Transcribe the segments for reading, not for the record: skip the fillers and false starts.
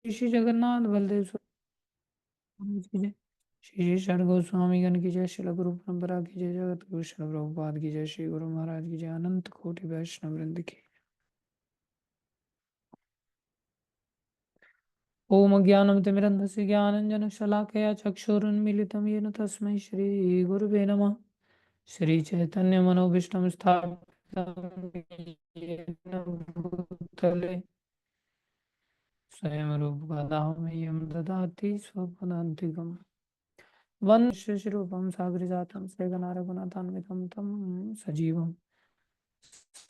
श्री जगन्नाथ बलदेव महाराज की जय। श्री श्री षड गोस्वामी गण की जय। श्रील गुरु परंपरा की जय। जगत गुरु श्रील प्रभुपाद की जय। श्री गुरु महाराज की जय। अनंत कोटि वैष्णव वृंद की। ओम अज्ञानतिमिरन्धस्य ज्ञानञ्जनशलाकया चक्षुरुन्मीलितं येन तस्मै श्रीगुरुवे नमः। श्रीचैतन्यमनोभीष्टं स्थापितं येन भूतले स्वयं रूपकदा मह्यं ददाति स्वपदान्तिकम्। वन्दे सागरजातं सगनारघुनाथान्वितं तं सजीवं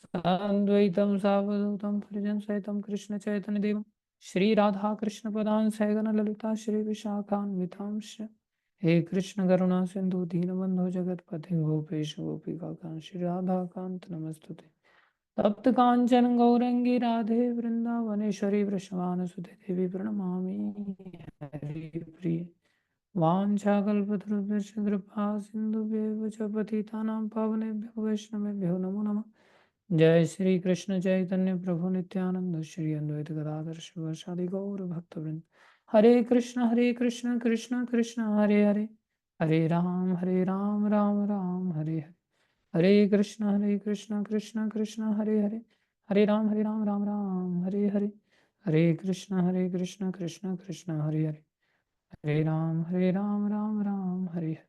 साद्वैतं सावधूतं परिजन सहितं कृष्ण चैतन्य देवं श्री राधा कृष्ण पदान सैगन ललिता श्री विशाखान्वितांश। हे कृष्ण करुणा सिंधु दीनबंधो जगतपते गोपेश गोपिका कांत श्री राधा कांत नमस्तुते। तप्त कांचन गौरंगी राधे वृंदावनेश्वरी वृषभानुसुते देवी प्रणमामि हरिप्रिये। वाञ्छाकल्पतरुभ्यश्च कृपा सिन्धुभ्येव च पतितानां पावनेभ्यो वैष्णवेभ्यो नमो नमः। जय श्री कृष्ण चैतन्य प्रभु नित्यानंद श्री अद्वैत गदाधर शिवासादि गौर भक्तवृंद। हरे कृष्ण कृष्ण कृष्ण हरे हरे, हरे राम राम राम हरे हरे। हरे कृष्ण कृष्ण कृष्ण हरे हरे, हरे राम राम राम हरे हरे। हरे कृष्ण कृष्ण कृष्ण हरे हरे, हरे राम राम राम हरे हरे।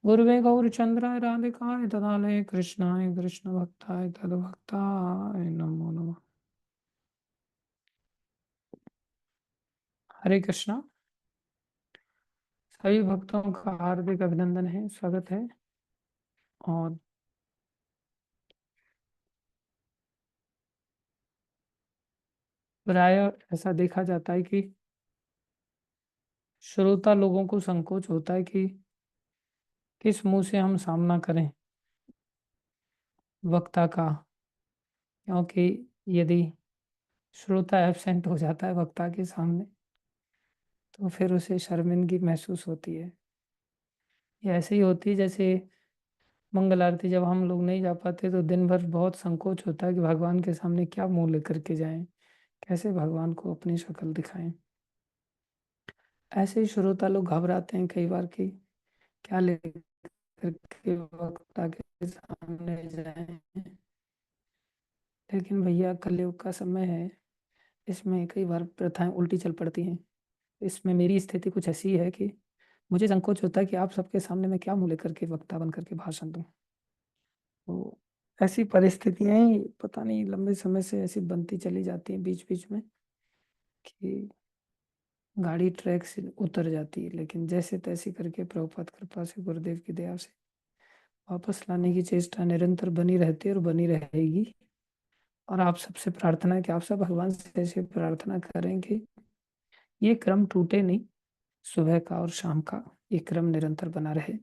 गुरुवे गौरचंद्राय राधिकाय तदालय कृष्णाय कृष्ण भक्ताय तद्भक्ताय नमो नमः। हरे कृष्णा। सभी भक्तों का हार्दिक अभिनंदन है, स्वागत है। और प्राय ऐसा देखा जाता है कि श्रोता लोगों को संकोच होता है कि किस मुंह से हम सामना करें वक्ता का, क्योंकि यदि श्रोता एब्सेंट हो जाता है वक्ता के सामने तो फिर उसे शर्मिंदगी महसूस होती है। ये ऐसे ही होती है जैसे मंगल आरती जब हम लोग नहीं जा पाते तो दिन भर बहुत संकोच होता है कि भगवान के सामने क्या मुंह लेकर के जाएं, कैसे भगवान को अपनी शक्ल दिखाएं। ऐसे ही श्रोता लोग घबराते हैं कई बार कि क्या लेकर के वक्ता के सामने जाएं। लेकिन भैया कलयुग का समय है, इसमें कई बार प्रथाएं उल्टी चल पड़ती हैं। इसमें मेरी स्थिति कुछ ऐसी है कि मुझे संकोच होता है कि आप सबके सामने मैं क्या मुंह लेकर के वक्ता बन करके भाषण दूं। तो ऐसी परिस्थितियां ही पता नहीं लंबे समय से ऐसी बनती चली जाती हैं बीच बीच में कि गाड़ी ट्रैक से उतर जाती है, लेकिन जैसे तैसे करके प्रभुपाद कृपा से गुरुदेव की दया से वापस लाने की चेष्टा निरंतर बनी रहती है और बनी रहेगी। और आप सबसे प्रार्थना है कि आप सब भगवान से ऐसे प्रार्थना करें कि ये क्रम टूटे नहीं, सुबह का और शाम का ये क्रम निरंतर बना रहे।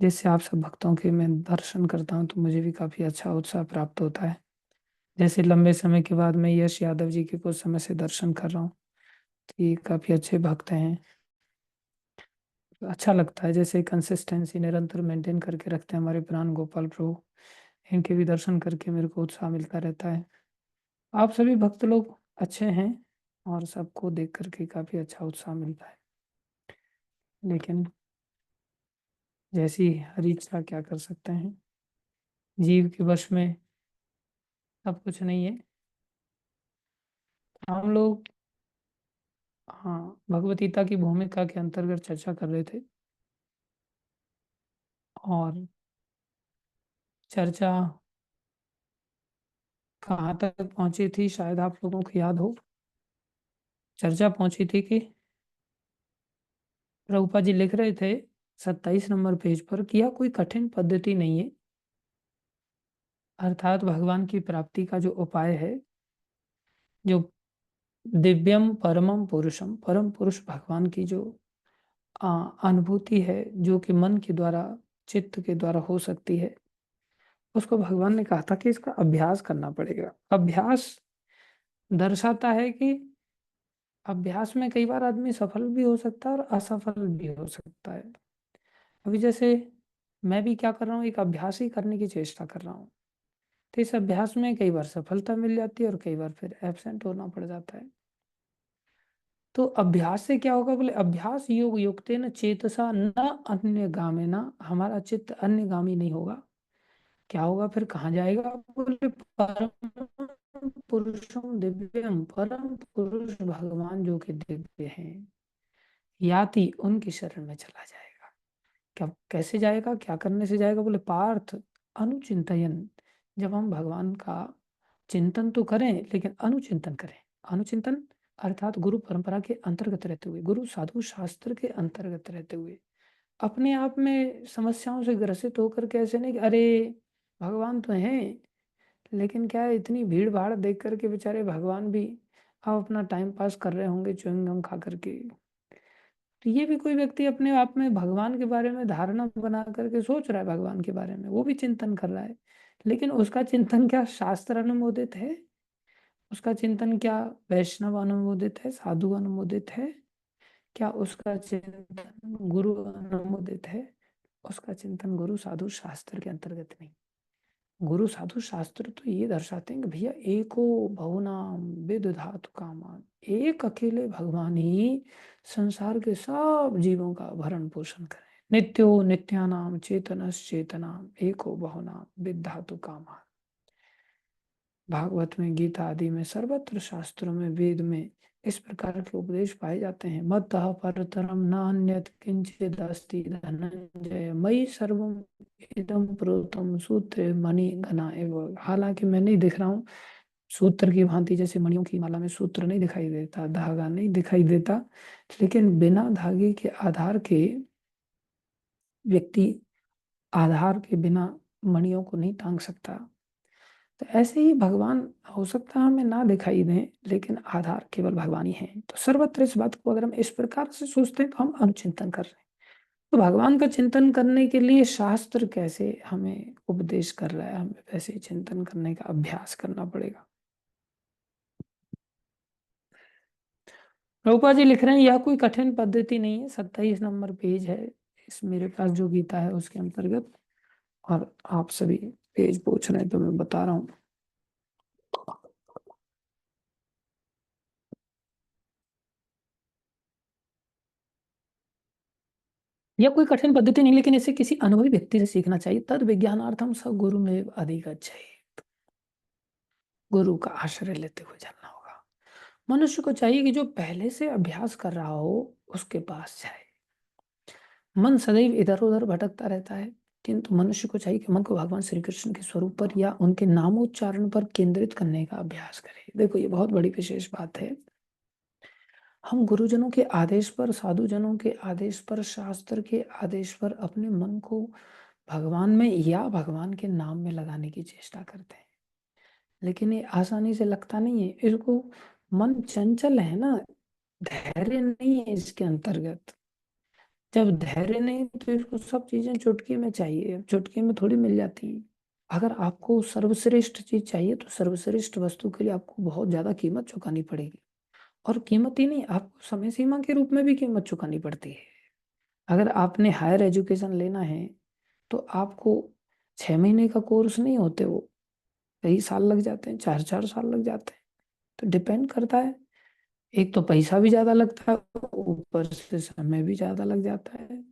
जिससे आप सब भक्तों के मैं दर्शन करता हूँ तो मुझे भी काफी अच्छा उत्साह प्राप्त होता है। जैसे लंबे समय के बाद मैं यश यादव जी के कुछ समय से दर्शन कर रहा हूँ, तो ये काफी अच्छे भक्त हैं। अच्छा लगता है जैसे कंसिस्टेंसी निरंतर मेंटेन करके रखते हैं हमारे प्राण गोपाल प्रभु। इनके भी दर्शन करके मेरे को उत्साह मिलता रहता है। आप सभी भक्त लोग अच्छे हैं और सबको देख करके काफी अच्छा उत्साह मिलता है। लेकिन जैसी हरी इच्छा क्या कर सकते हैं, जीव के वश में सब कुछ नहीं है। हम लोग हाँ भगवत गीता की भूमिका के अंतर्गत चर्चा कर रहे थे और चर्चा कहाँ तक पहुंची थी शायद आप लोगों को याद हो। चर्चा पहुंची थी कि प्रभुपाद जी लिख रहे थे 27 नंबर पेज पर कि यह कोई कठिन पद्धति नहीं है, अर्थात भगवान की प्राप्ति का जो उपाय है, जो दिव्यम परमम पुरुषम परम पुरुष भगवान की जो अनुभूति है जो कि मन के द्वारा चित्त के द्वारा हो सकती है, उसको भगवान ने कहा था कि इसका अभ्यास करना पड़ेगा। अभ्यास दर्शाता है कि अभ्यास में कई बार आदमी सफल भी हो सकता है और असफल भी हो सकता है। अभी जैसे मैं भी क्या कर रहा हूँ, एक अभ्यास ही करने की चेष्टा कर रहा हूँ। तो इस अभ्यास में कई बार सफलता मिल जाती है और कई बार फिर एब्सेंट होना पड़ जाता है। तो अभ्यास से क्या होगा बोले, अभ्यास योग युक्तेन चेतसा न अन्यगामिना, हमारा चित्त अन्यगामी नहीं होगा। क्या होगा फिर, कहाँ जाएगा बोले, परम पुरुषम दिव्यम, परम पुरुष भगवान जो कि दिव्य हैं, याति उनकी शरण में चला जाएगा। क्या, कैसे जाएगा, क्या करने से जाएगा बोले, पार्थ अनुचिंतयन, जब हम भगवान का चिंतन तो करें लेकिन अनुचिंतन करें। अनुचिंतन अर्थात गुरु परंपरा के अंतर्गत रहते हुए, गुरु साधु शास्त्र के अंतर्गत रहते हुए, अपने आप में समस्याओं से ग्रसित होकर के ऐसे नहीं कि अरे भगवान तो हैं, लेकिन क्या है, इतनी भीड़ भाड़ देख करके बेचारे भगवान भी अब अपना टाइम पास कर रहे होंगे च्युइंगम खा करके। तो ये भी कोई व्यक्ति अपने आप में भगवान के बारे में धारणा बना करके सोच रहा है, भगवान के बारे में वो भी चिंतन कर रहा है, लेकिन उसका चिंतन क्या शास्त्र अनुमोदित है? उसका चिंतन क्या वैष्णव अनुमोदित है, साधु अनुमोदित है? क्या उसका चिंतन गुरु अनुमोदित है? उसका चिंतन गुरु साधु शास्त्र के अंतर्गत नहीं। गुरु साधु शास्त्र तो ये दर्शाते हैं कि भैया एको बहुनाम विद धातु कामान, एक अकेले भगवान ही संसार के सब जीवों का भरण पोषण करें। नित्यो नित्यानाम चेतनस चेतनाम एको बहुनाम विद धातु कामान। भागवत में, गीता आदि में, सर्वत्र शास्त्रों में, वेद में इस प्रकार के उपदेश पाए जाते हैं। मत्तः परतरम नान्यत् किंचित् अस्ति धनंजय मयि सर्वम इदं प्रोतम सूत्रे मणि घना एव। हालांकि मैं नहीं दिख रहा हूँ सूत्र की भांति, जैसे मणियों की माला में सूत्र नहीं दिखाई देता, धागा नहीं दिखाई देता, लेकिन बिना धागे के आधार के व्यक्ति आधार के बिना मणियों को नहीं टांग सकता। तो ऐसे ही भगवान हो सकता है हमें ना दिखाई दें, लेकिन आधार केवल भगवान ही है। तो सर्वत्र इस बात को अगर हम इस प्रकार से सोचते हैं तो हम अनुचिंतन कर रहे हैं। तो भगवान का चिंतन करने के लिए शास्त्र कैसे हमें उपदेश कर रहा है, हमें वैसे ही चिंतन करने का अभ्यास करना पड़ेगा। प्रभुपाद जी लिख रहे हैं, यह कोई कठिन पद्धति नहीं है। 27 नंबर पेज है इस मेरे पास जो गीता है उसके अंतर्गत, और आप सभी पेज पूछ रहे हैं तो मैं बता रहा हूँ। यह कोई कठिन पद्धति नहीं, लेकिन इसे किसी अनुभवी व्यक्ति से सीखना चाहिए। तद विज्ञानार्थम स गुरु में अधिगच्छेत्, गुरु का आश्रय लेते हुए जानना होगा। मनुष्य को चाहिए कि जो पहले से अभ्यास कर रहा हो उसके पास जाए। मन सदैव इधर उधर भटकता रहता है, किंतु मनुष्य को चाहिए कि मन को भगवान श्री कृष्ण के स्वरूप पर या उनके नामोच्चारण पर केंद्रित करने का अभ्यास करे। देखो ये बहुत बड़ी विशेष बात है। हम गुरुजनों के आदेश पर, साधुजनों के आदेश पर, शास्त्र के आदेश पर अपने मन को भगवान में या भगवान के नाम में लगाने की चेष्टा करते हैं, लेकिन ये आसानी से लगता नहीं है। इसको मन चंचल है ना, धैर्य नहीं है इसके अंतर्गत। जब धैर्य नहीं तो इसको सब चीजें चुटकी में चाहिए, चुटकी में थोड़ी मिल जाती हैं। अगर आपको सर्वश्रेष्ठ चीज चाहिए तो सर्वश्रेष्ठ वस्तु के लिए आपको बहुत ज्यादा कीमत चुकानी पड़ेगी, और कीमत ही नहीं, आपको समय सीमा के रूप में भी कीमत चुकानी पड़ती है। अगर आपने हायर एजुकेशन लेना है तो आपको 6 महीने का कोर्स नहीं होते वो, कई साल लग जाते हैं, 4 4 साल लग जाते हैं। तो डिपेंड करता है, एक तो पैसा भी ज्यादा लगता है, ऊपर से समय भी ज्यादा लग जाता है।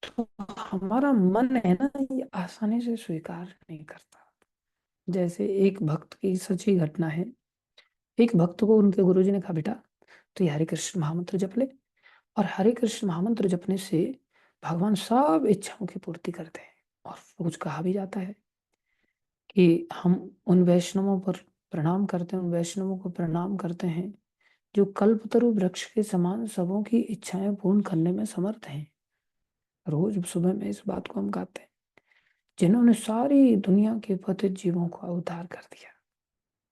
तो हमारा मन है ना, ये आसानी से स्वीकार नहीं करता। जैसे एक भक्त की सच्ची घटना है। एक भक्त को उनके गुरुजी ने कहा, बेटा तो ये हरे कृष्ण महामंत्र जप ले, और हरे कृष्ण महामंत्र जपने से भगवान सब इच्छाओं की पूर्ति करते हैं। और रोज कहा भी जाता है कि हम उन वैष्णवों पर प्रणाम करते हैं, उन वैष्णवों को प्रणाम करते हैं जो कल्पतरु वृक्ष के समान सबों की इच्छाएं पूर्ण करने में समर्थ हैं। रोज सुबह में इस बात को हम गाते हैं, जिन्होंने सारी दुनिया के पतित जीवों का उद्धार कर दिया,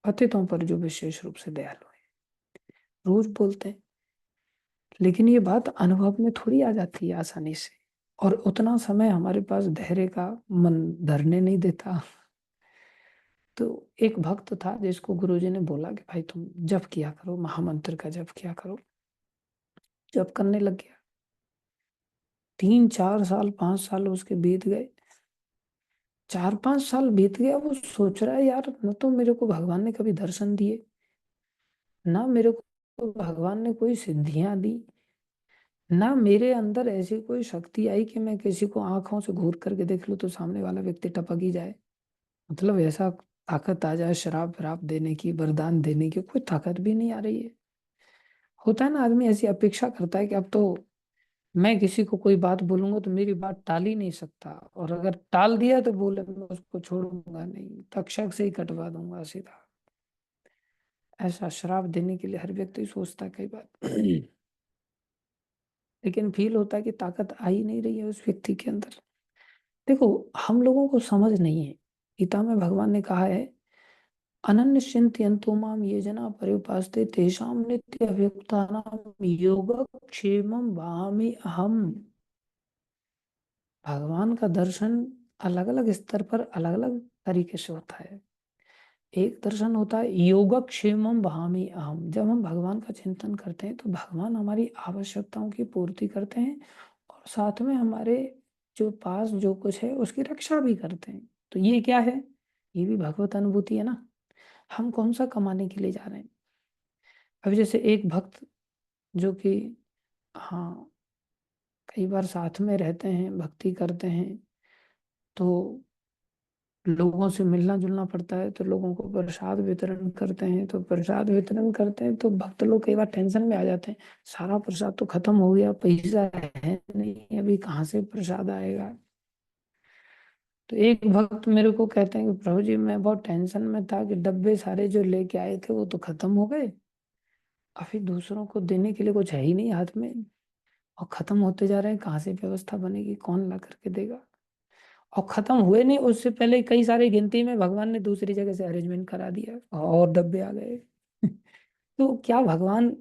पतितों पर जो विशेष रूप से दयालु है, रोज बोलते हैं। लेकिन ये बात अनुभव में थोड़ी आ जाती है आसानी से, और उतना समय हमारे पास धैर्य का मन धरने नहीं देता। तो एक भक्त था जिसको गुरुजी ने बोला कि भाई तुम जप किया करो, महामंत्र का जप किया करो। जप करने लग गया, 3 4 साल 5 साल उसके बीत गए। 4 5 साल बीत गया, वो सोच रहा है यार न तो मेरे को भगवान ने कभी दर्शन दिए, ना मेरे को तो भगवान ने कोई सिद्धियां दी ना, मेरे अंदर ऐसी कोई शक्ति आई कि मैं किसी को आंखों से घूर करके देख लूं तो सामने वाला व्यक्ति टपक ही जाए। मतलब ऐसा ताकत आ जाए शराब वराब देने की, वरदान देने की, कोई ताकत भी नहीं आ रही है। होता है ना, आदमी ऐसी अपेक्षा करता है कि अब तो मैं किसी को कोई बात बोलूंगा तो मेरी बात टाल ही नहीं सकता, और अगर टाल दिया तो बोले मैं उसको छोड़ूंगा नहीं, तक्षक से ही कटवा दूंगा सीधा। ऐसा श्राप देने के लिए हर व्यक्ति सोचता है कई बार। लेकिन फील होता है कि ताकत आ ही नहीं रही है उस व्यक्ति के अंदर। देखो, हम लोगों को समझ नहीं है। गीता में भगवान ने कहा है, अनन्य चिंतयन्तो माम ये जना पर्युपासते तेषां नित्य अभियुक्तानां योगक्षेमं वहामि अहम्। भगवान का दर्शन अलग अलग स्तर पर अलग अलग तरीके से होता है। एक दर्शन होता है योगक्षेमम वहामि अहम, जब हम भगवान का चिंतन करते हैं तो भगवान हमारी आवश्यकताओं की पूर्ति करते हैं, और साथ में हमारे जो पास जो कुछ है उसकी रक्षा भी करते हैं। तो ये क्या है? ये भी भगवत अनुभूति है ना। हम कौन सा कमाने के लिए जा रहे हैं? अब जैसे एक भक्त जो कि, हाँ, कई बार साथ में रहते हैं, भक्ति करते हैं, तो लोगों से मिलना जुलना पड़ता है, तो लोगों को प्रसाद वितरण करते हैं, तो प्रसाद वितरण करते हैं तो भक्त लोग कई बार टेंशन में आ जाते हैं, सारा प्रसाद तो खत्म हो गया, पैसा है नहीं, अभी कहाँ से प्रसाद आएगा। तो एक भक्त मेरे को कहते हैं कि प्रभु जी मैं बहुत टेंशन में था कि डब्बे सारे जो लेके आए थे वो तो खत्म हो गए, अभी दूसरों को देने के लिए कुछ है ही नहीं हाथ में, और खत्म होते जा रहे हैं, कहाँ से व्यवस्था बनेगी, कौन ला करके देगा। और खत्म हुए नहीं उससे पहले कई सारी गिनती में भगवान ने दूसरी जगह से अरेंजमेंट करा दिया और डब्बे आ गए। तो क्या भगवान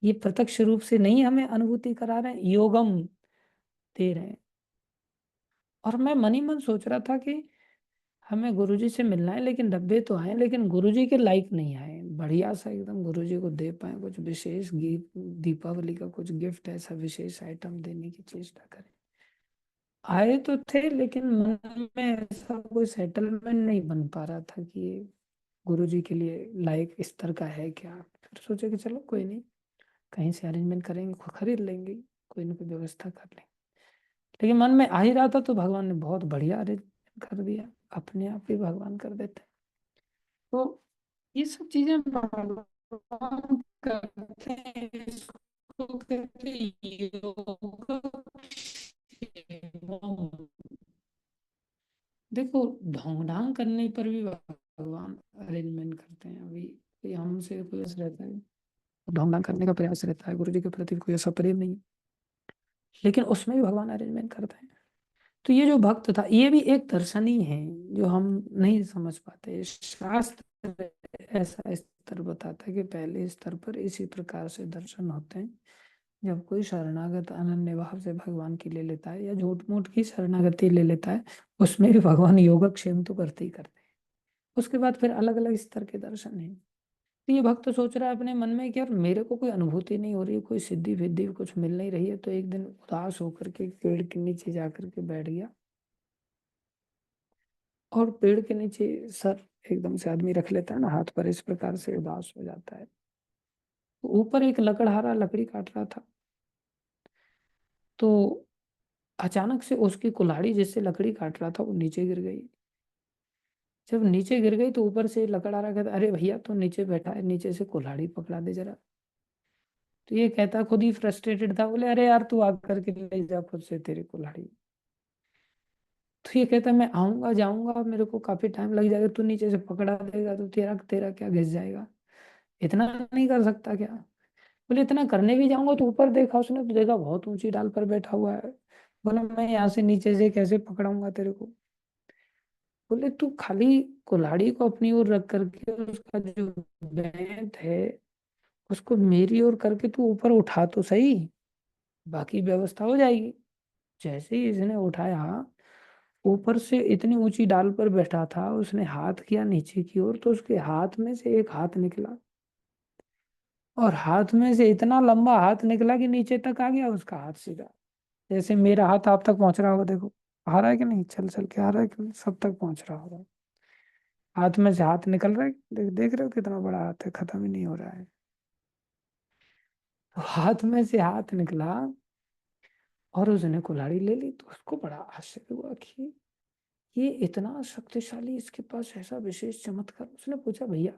ये प्रत्यक्ष रूप से नहीं हमें अनुभूति करा रहे हैं, योगम दे रहे हैं? और मैं मन ही मन सोच रहा था कि हमें गुरुजी से मिलना है, लेकिन डब्बे तो आए लेकिन गुरुजी के लायक नहीं आए, बढ़िया सा एकदम गुरुजी को दे पाए कुछ विशेष गिफ्ट, दीपावली का कुछ गिफ्ट, ऐसा विशेष आइटम देने की चेष्टा करें। आए तो थे लेकिन मन में ऐसा कोई सेटलमेंट नहीं बन पा रहा था कि ये गुरुजी के लिए लायक स्तर का है क्या। फिर सोचे कि चलो कोई नहीं, कहीं से अरेंजमेंट करेंगे, खरीद लेंगे, कोई ना कोई व्यवस्था कर लेंगे। लेकिन मन में आ ही रहा था तो भगवान ने बहुत बढ़िया अरेंजमेंट कर दिया, अपने आप ही भगवान कर देते हैं। तो ये सब चीजें भगवान करते हैं, इसको कहते हैं योग। देखो, ढोंग ढांग करने पर भी भगवान अरेंजमेंट करते हैं। अभी ये हमसे कोई ऐसा रहता है, ढोंग ढांग करने का प्रयास रहता है, गुरु जी के प्रति कोई ऐसा प्रेम नहीं, लेकिन उसमें भी भगवान अरेंजमेंट करते हैं। तो ये जो भक्त था ये भी एक दर्शन ही है, जो हम नहीं समझ पाते। शास्त्र ऐसा स्तर बताता है कि पहले स्तर पर इसी प्रकार से दर्शन होते हैं, जब कोई शरणागत अनन्य भाव से भगवान की ले लेता है या झूठ मूठ की शरणागति ले लेता है, उसमें भी भगवान योगक्षेम तो करते ही करते हैं। उसके बाद फिर अलग अलग स्तर के दर्शन हैं। तो ये भक्त सोच रहा है अपने मन में कि यार मेरे को कोई अनुभूति नहीं हो रही है, कोई सिद्धि विद्धि कुछ मिल नहीं रही है, तो एक दिन उदास होकर के एक पेड़ के नीचे जा करके बैठ गया, और पेड़ के नीचे सर एकदम से आदमी रख लेता है ना हाथ पर, इस प्रकार से उदास हो जाता है। तो ऊपर एक लकड़हारा लकड़ी काट रहा था, तो अचानक से उसकी कुल्हाड़ी जिससे लकड़ी काट रहा था वो नीचे गिर गई। जब नीचे गिर गई तो ऊपर से लकड़हारा कहता, अरे भैया तो नीचे बैठा है, नीचे से कुल्हाड़ी पकड़ा दे जरा। तो ये कहता खुद ही फ्रस्ट्रेटेड था, बोले अरे यार तू आकर के ले जा खुद से तेरी कुल्हाड़ी। तो ये कहता मैं आऊंगा जाऊंगा, मेरे को काफी टाइम लग जाएगा, तू नीचे से पकड़ा देगा तो तेरा तेरा क्या घिस जाएगा, इतना नहीं कर सकता क्या? बोले इतना करने भी जाऊंगा तो ऊपर देखा उसने तो देखा बहुत ऊंची डाल पर बैठा हुआ है। बोला मैं यहाँ से नीचे से कैसे पकड़ाऊंगा तेरे को? बोले तू खाली कुल्हाड़ी को अपनी ओर रख करके उसका जो बेंत है उसको मेरी ओर करके तू ऊपर उठा तो सही, बाकी व्यवस्था हो जाएगी। जैसे ही इसने उठाया, ऊपर से इतनी ऊंची डाल पर बैठा था, उसने हाथ किया नीचे की ओर तो उसके हाथ में से एक हाथ निकला, और हाथ में से इतना लंबा हाथ निकला कि नीचे तक आ गया उसका हाथ सीधा। जैसे मेरा हाथ आप तक पहुंच रहा होगा, देखो आ रहा है कि नहीं, चल चल के आ रहा है कि नहीं, सब तक पहुंच रहा होगा। हाथ में से हाथ निकल रहा है, देख देख रहे हो कितना बड़ा हाथ है, खत्म ही नहीं हो रहा है। तो हाथ में से हाथ निकला और उसने कुल्हाड़ी ले ली। तो उसको बड़ा आश्चर्य हुआ कि ये इतना शक्तिशाली, इसके पास ऐसा विशेष चमत्कार। उसने पूछा, भैया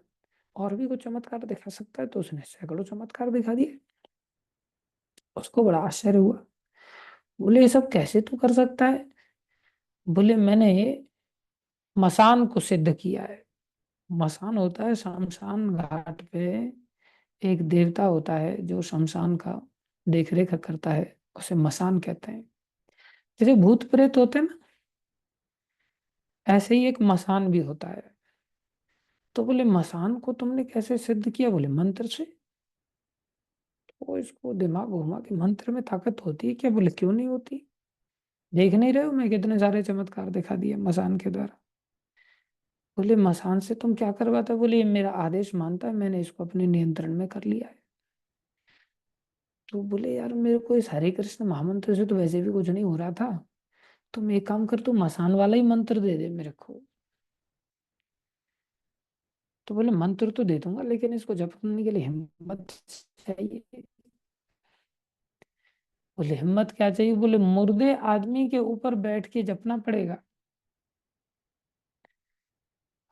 और भी कुछ चमत्कार दिखा सकता है? तो उसने सैकड़ों चमत्कार दिखा दिए। उसको बड़ा आश्चर्य हुआ। बोले ये सब कैसे तू कर सकता है? बोले मैंने मसान को सिद्ध किया है। मसान होता है शमशान घाट पे, एक देवता होता है जो शमशान का देख रेख करता है, उसे मसान कहते हैं। जैसे भूत प्रेत होते हैं ना, ऐसे ही एक मसान भी होता है। तो बोले मसान को तुमने कैसे सिद्ध किया? बोले मंत्र से। वो इसको दिमाग घुमा कि मंत्र में ताकत होती है क्या? बोले क्यों नहीं होती, देख नहीं रहे हो मैं कितने सारे चमत्कार दिखा दिए मसान के द्वारा। बोले मसान से तुम क्या करवाता? बोले ये मेरा आदेश मानता है, मैंने इसको अपने नियंत्रण में कर लिया है। तो बोले यार मेरे को इस हरे कृष्ण महामंत्र से तो वैसे भी कुछ नहीं हो रहा था, तुम एक काम कर, तू मसान वाला ही मंत्र दे दे मेरे को। तो बोले मंत्र तो दे दूंगा, लेकिन इसको जप करने के लिए हिम्मत चाहिए। बोले हिम्मत क्या चाहिए? बोले मुर्दे आदमी के ऊपर बैठ के जपना पड़ेगा।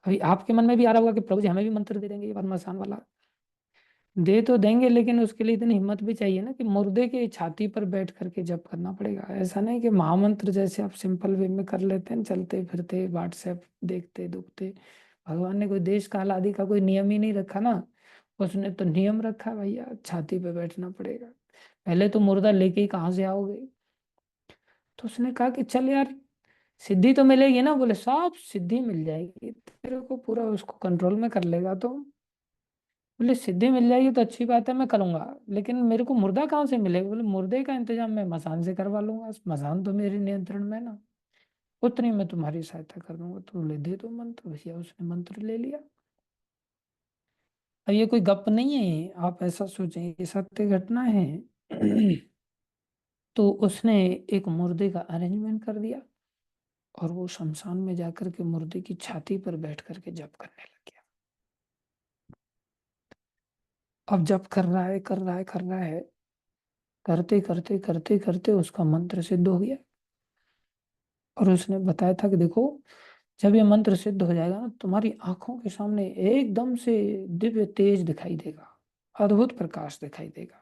अभी आपके मन में भी आ रहा होगा कि प्रभु जी हमें भी मंत्र दे देंगे ये बात मसान वाला। दे तो देंगे, लेकिन उसके लिए इतनी हिम्मत भी चाहिए ना कि मुर्दे की छाती पर बैठ करके जप करना पड़ेगा। ऐसा नहीं कि महामंत्र जैसे आप सिंपल वे में कर लेते हैं, चलते फिरते व्हाट्सएप देखते दुखते। भगवान ने कोई देश काल आदि का कोई नियम ही नहीं रखा ना। उसने तो नियम रखा, भैया छाती पे बैठना पड़ेगा। पहले तो मुर्दा लेके ही कहाँ से आओगे? तो उसने कहा कि चल यार, सिद्धि तो मिलेगी ना? बोले सब सिद्धि मिल जाएगी तेरे को, पूरा उसको कंट्रोल में कर लेगा तो। बोले सिद्धि मिल जाएगी तो अच्छी बात है, मैं करूंगा, लेकिन मेरे को मुर्दा कहाँ से मिलेगा? बोले मुर्दे का इंतजाम मैं मसान से करवा लूंगा, मसान तो मेरे नियंत्रण में है ना, उतनी मैं तुम्हारी सहायता कर दूंगा। तो बोले दे दो मंत्र। भैया उसने मंत्र ले लिया। अब ये कोई गप नहीं है, आप ऐसा सोचें, ये सत्य घटना है। तो उसने एक मुर्दे का अरेंजमेंट कर दिया और वो शमशान में जाकर के मुर्दे की छाती पर बैठ करके जप करने लग गया। अब जप कर रहा है, कर रहा है, कर रहा है, करते करते करते करते उसका मंत्र सिद्ध हो गया। और उसने बताया था कि देखो, जब ये मंत्र सिद्ध हो जाएगा ना, तुम्हारी आंखों के सामने एकदम से दिव्य तेज दिखाई देगा, अद्भुत प्रकाश दिखाई देगा।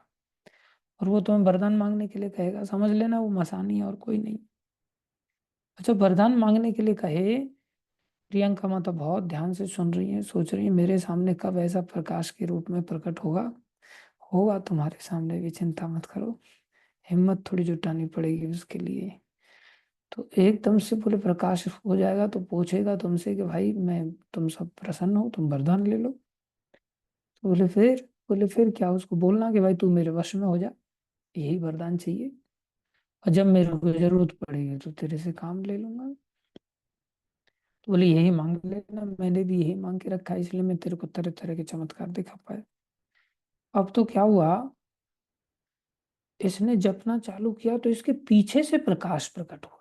और वो तुम्हें वरदान मांगने के लिए कहेगा, समझ लेना वो मसानी और कोई नहीं। अच्छा, वरदान मांगने के लिए कहे, प्रियंका माता बहुत ध्यान से सुन रही है, सोच रही है मेरे सामने कब ऐसा प्रकाश के रूप में प्रकट होगा। होगा तुम्हारे सामने भी, चिंता मत करो, हिम्मत थोड़ी जुटानी पड़ेगी उसके लिए। तो एकदम से बोले प्रकाश हो जाएगा तो पूछेगा तुमसे कि भाई मैं, तुम सब प्रसन्न हो, तुम वरदान ले लो। तो बोले फिर क्या? उसको बोलना कि भाई तू मेरे वश में हो जा, यही वरदान चाहिए, और जब मेरे को जरूरत पड़ेगी तो तेरे से काम ले लूंगा। तो बोले यही मांग लेना, मैंने भी यही मांग के रखा है, इसलिए मैं तेरे को तरह तरह के चमत्कार दिखा पाया। अब तो क्या हुआ, इसने जपना चालू किया तो इसके पीछे से प्रकाश प्रकट हुआ।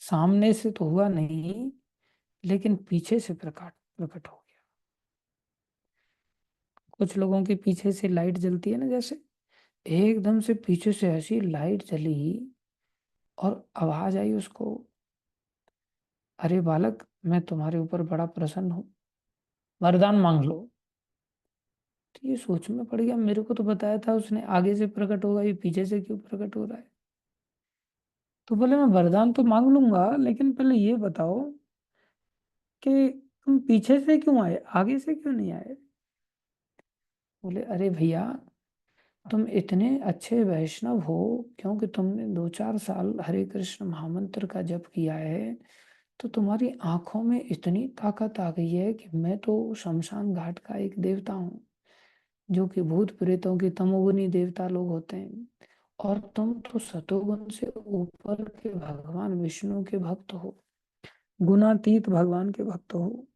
सामने से तो हुआ नहीं, लेकिन पीछे से प्रकाश प्रकट हो गया। कुछ लोगों के पीछे से लाइट जलती है ना, जैसे एकदम से पीछे से ऐसी लाइट जली और आवाज आई उसको, अरे बालक मैं तुम्हारे ऊपर बड़ा प्रसन्न हूँ, वरदान मांग लो। तो ये सोच में पड़ गया, मेरे को तो बताया था उसने आगे से प्रकट होगा, ये पीछे से क्यों प्रकट हो रहा है? तो बोले मैं वरदान तो मांग लूंगा, लेकिन पहले ये बताओ कि तुम पीछे से क्यों आए, आगे से क्यों नहीं आए? बोले अरे भैया, तुम इतने अच्छे वैष्णव हो क्योंकि तुमने 2-4 साल हरे कृष्ण महामंत्र का जप किया है, तो तुम्हारी आंखों में इतनी ताकत आ गई है कि मैं तो शमशान घाट का एक देवता हूँ, जो कि भूत प्रेतों के तमोगुनी देवता लोग होते हैं, और तुम तो सतोगुण से ऊपर के भगवान विष्णु के भक्त हो, गुणातीत भगवान के भक्त हो।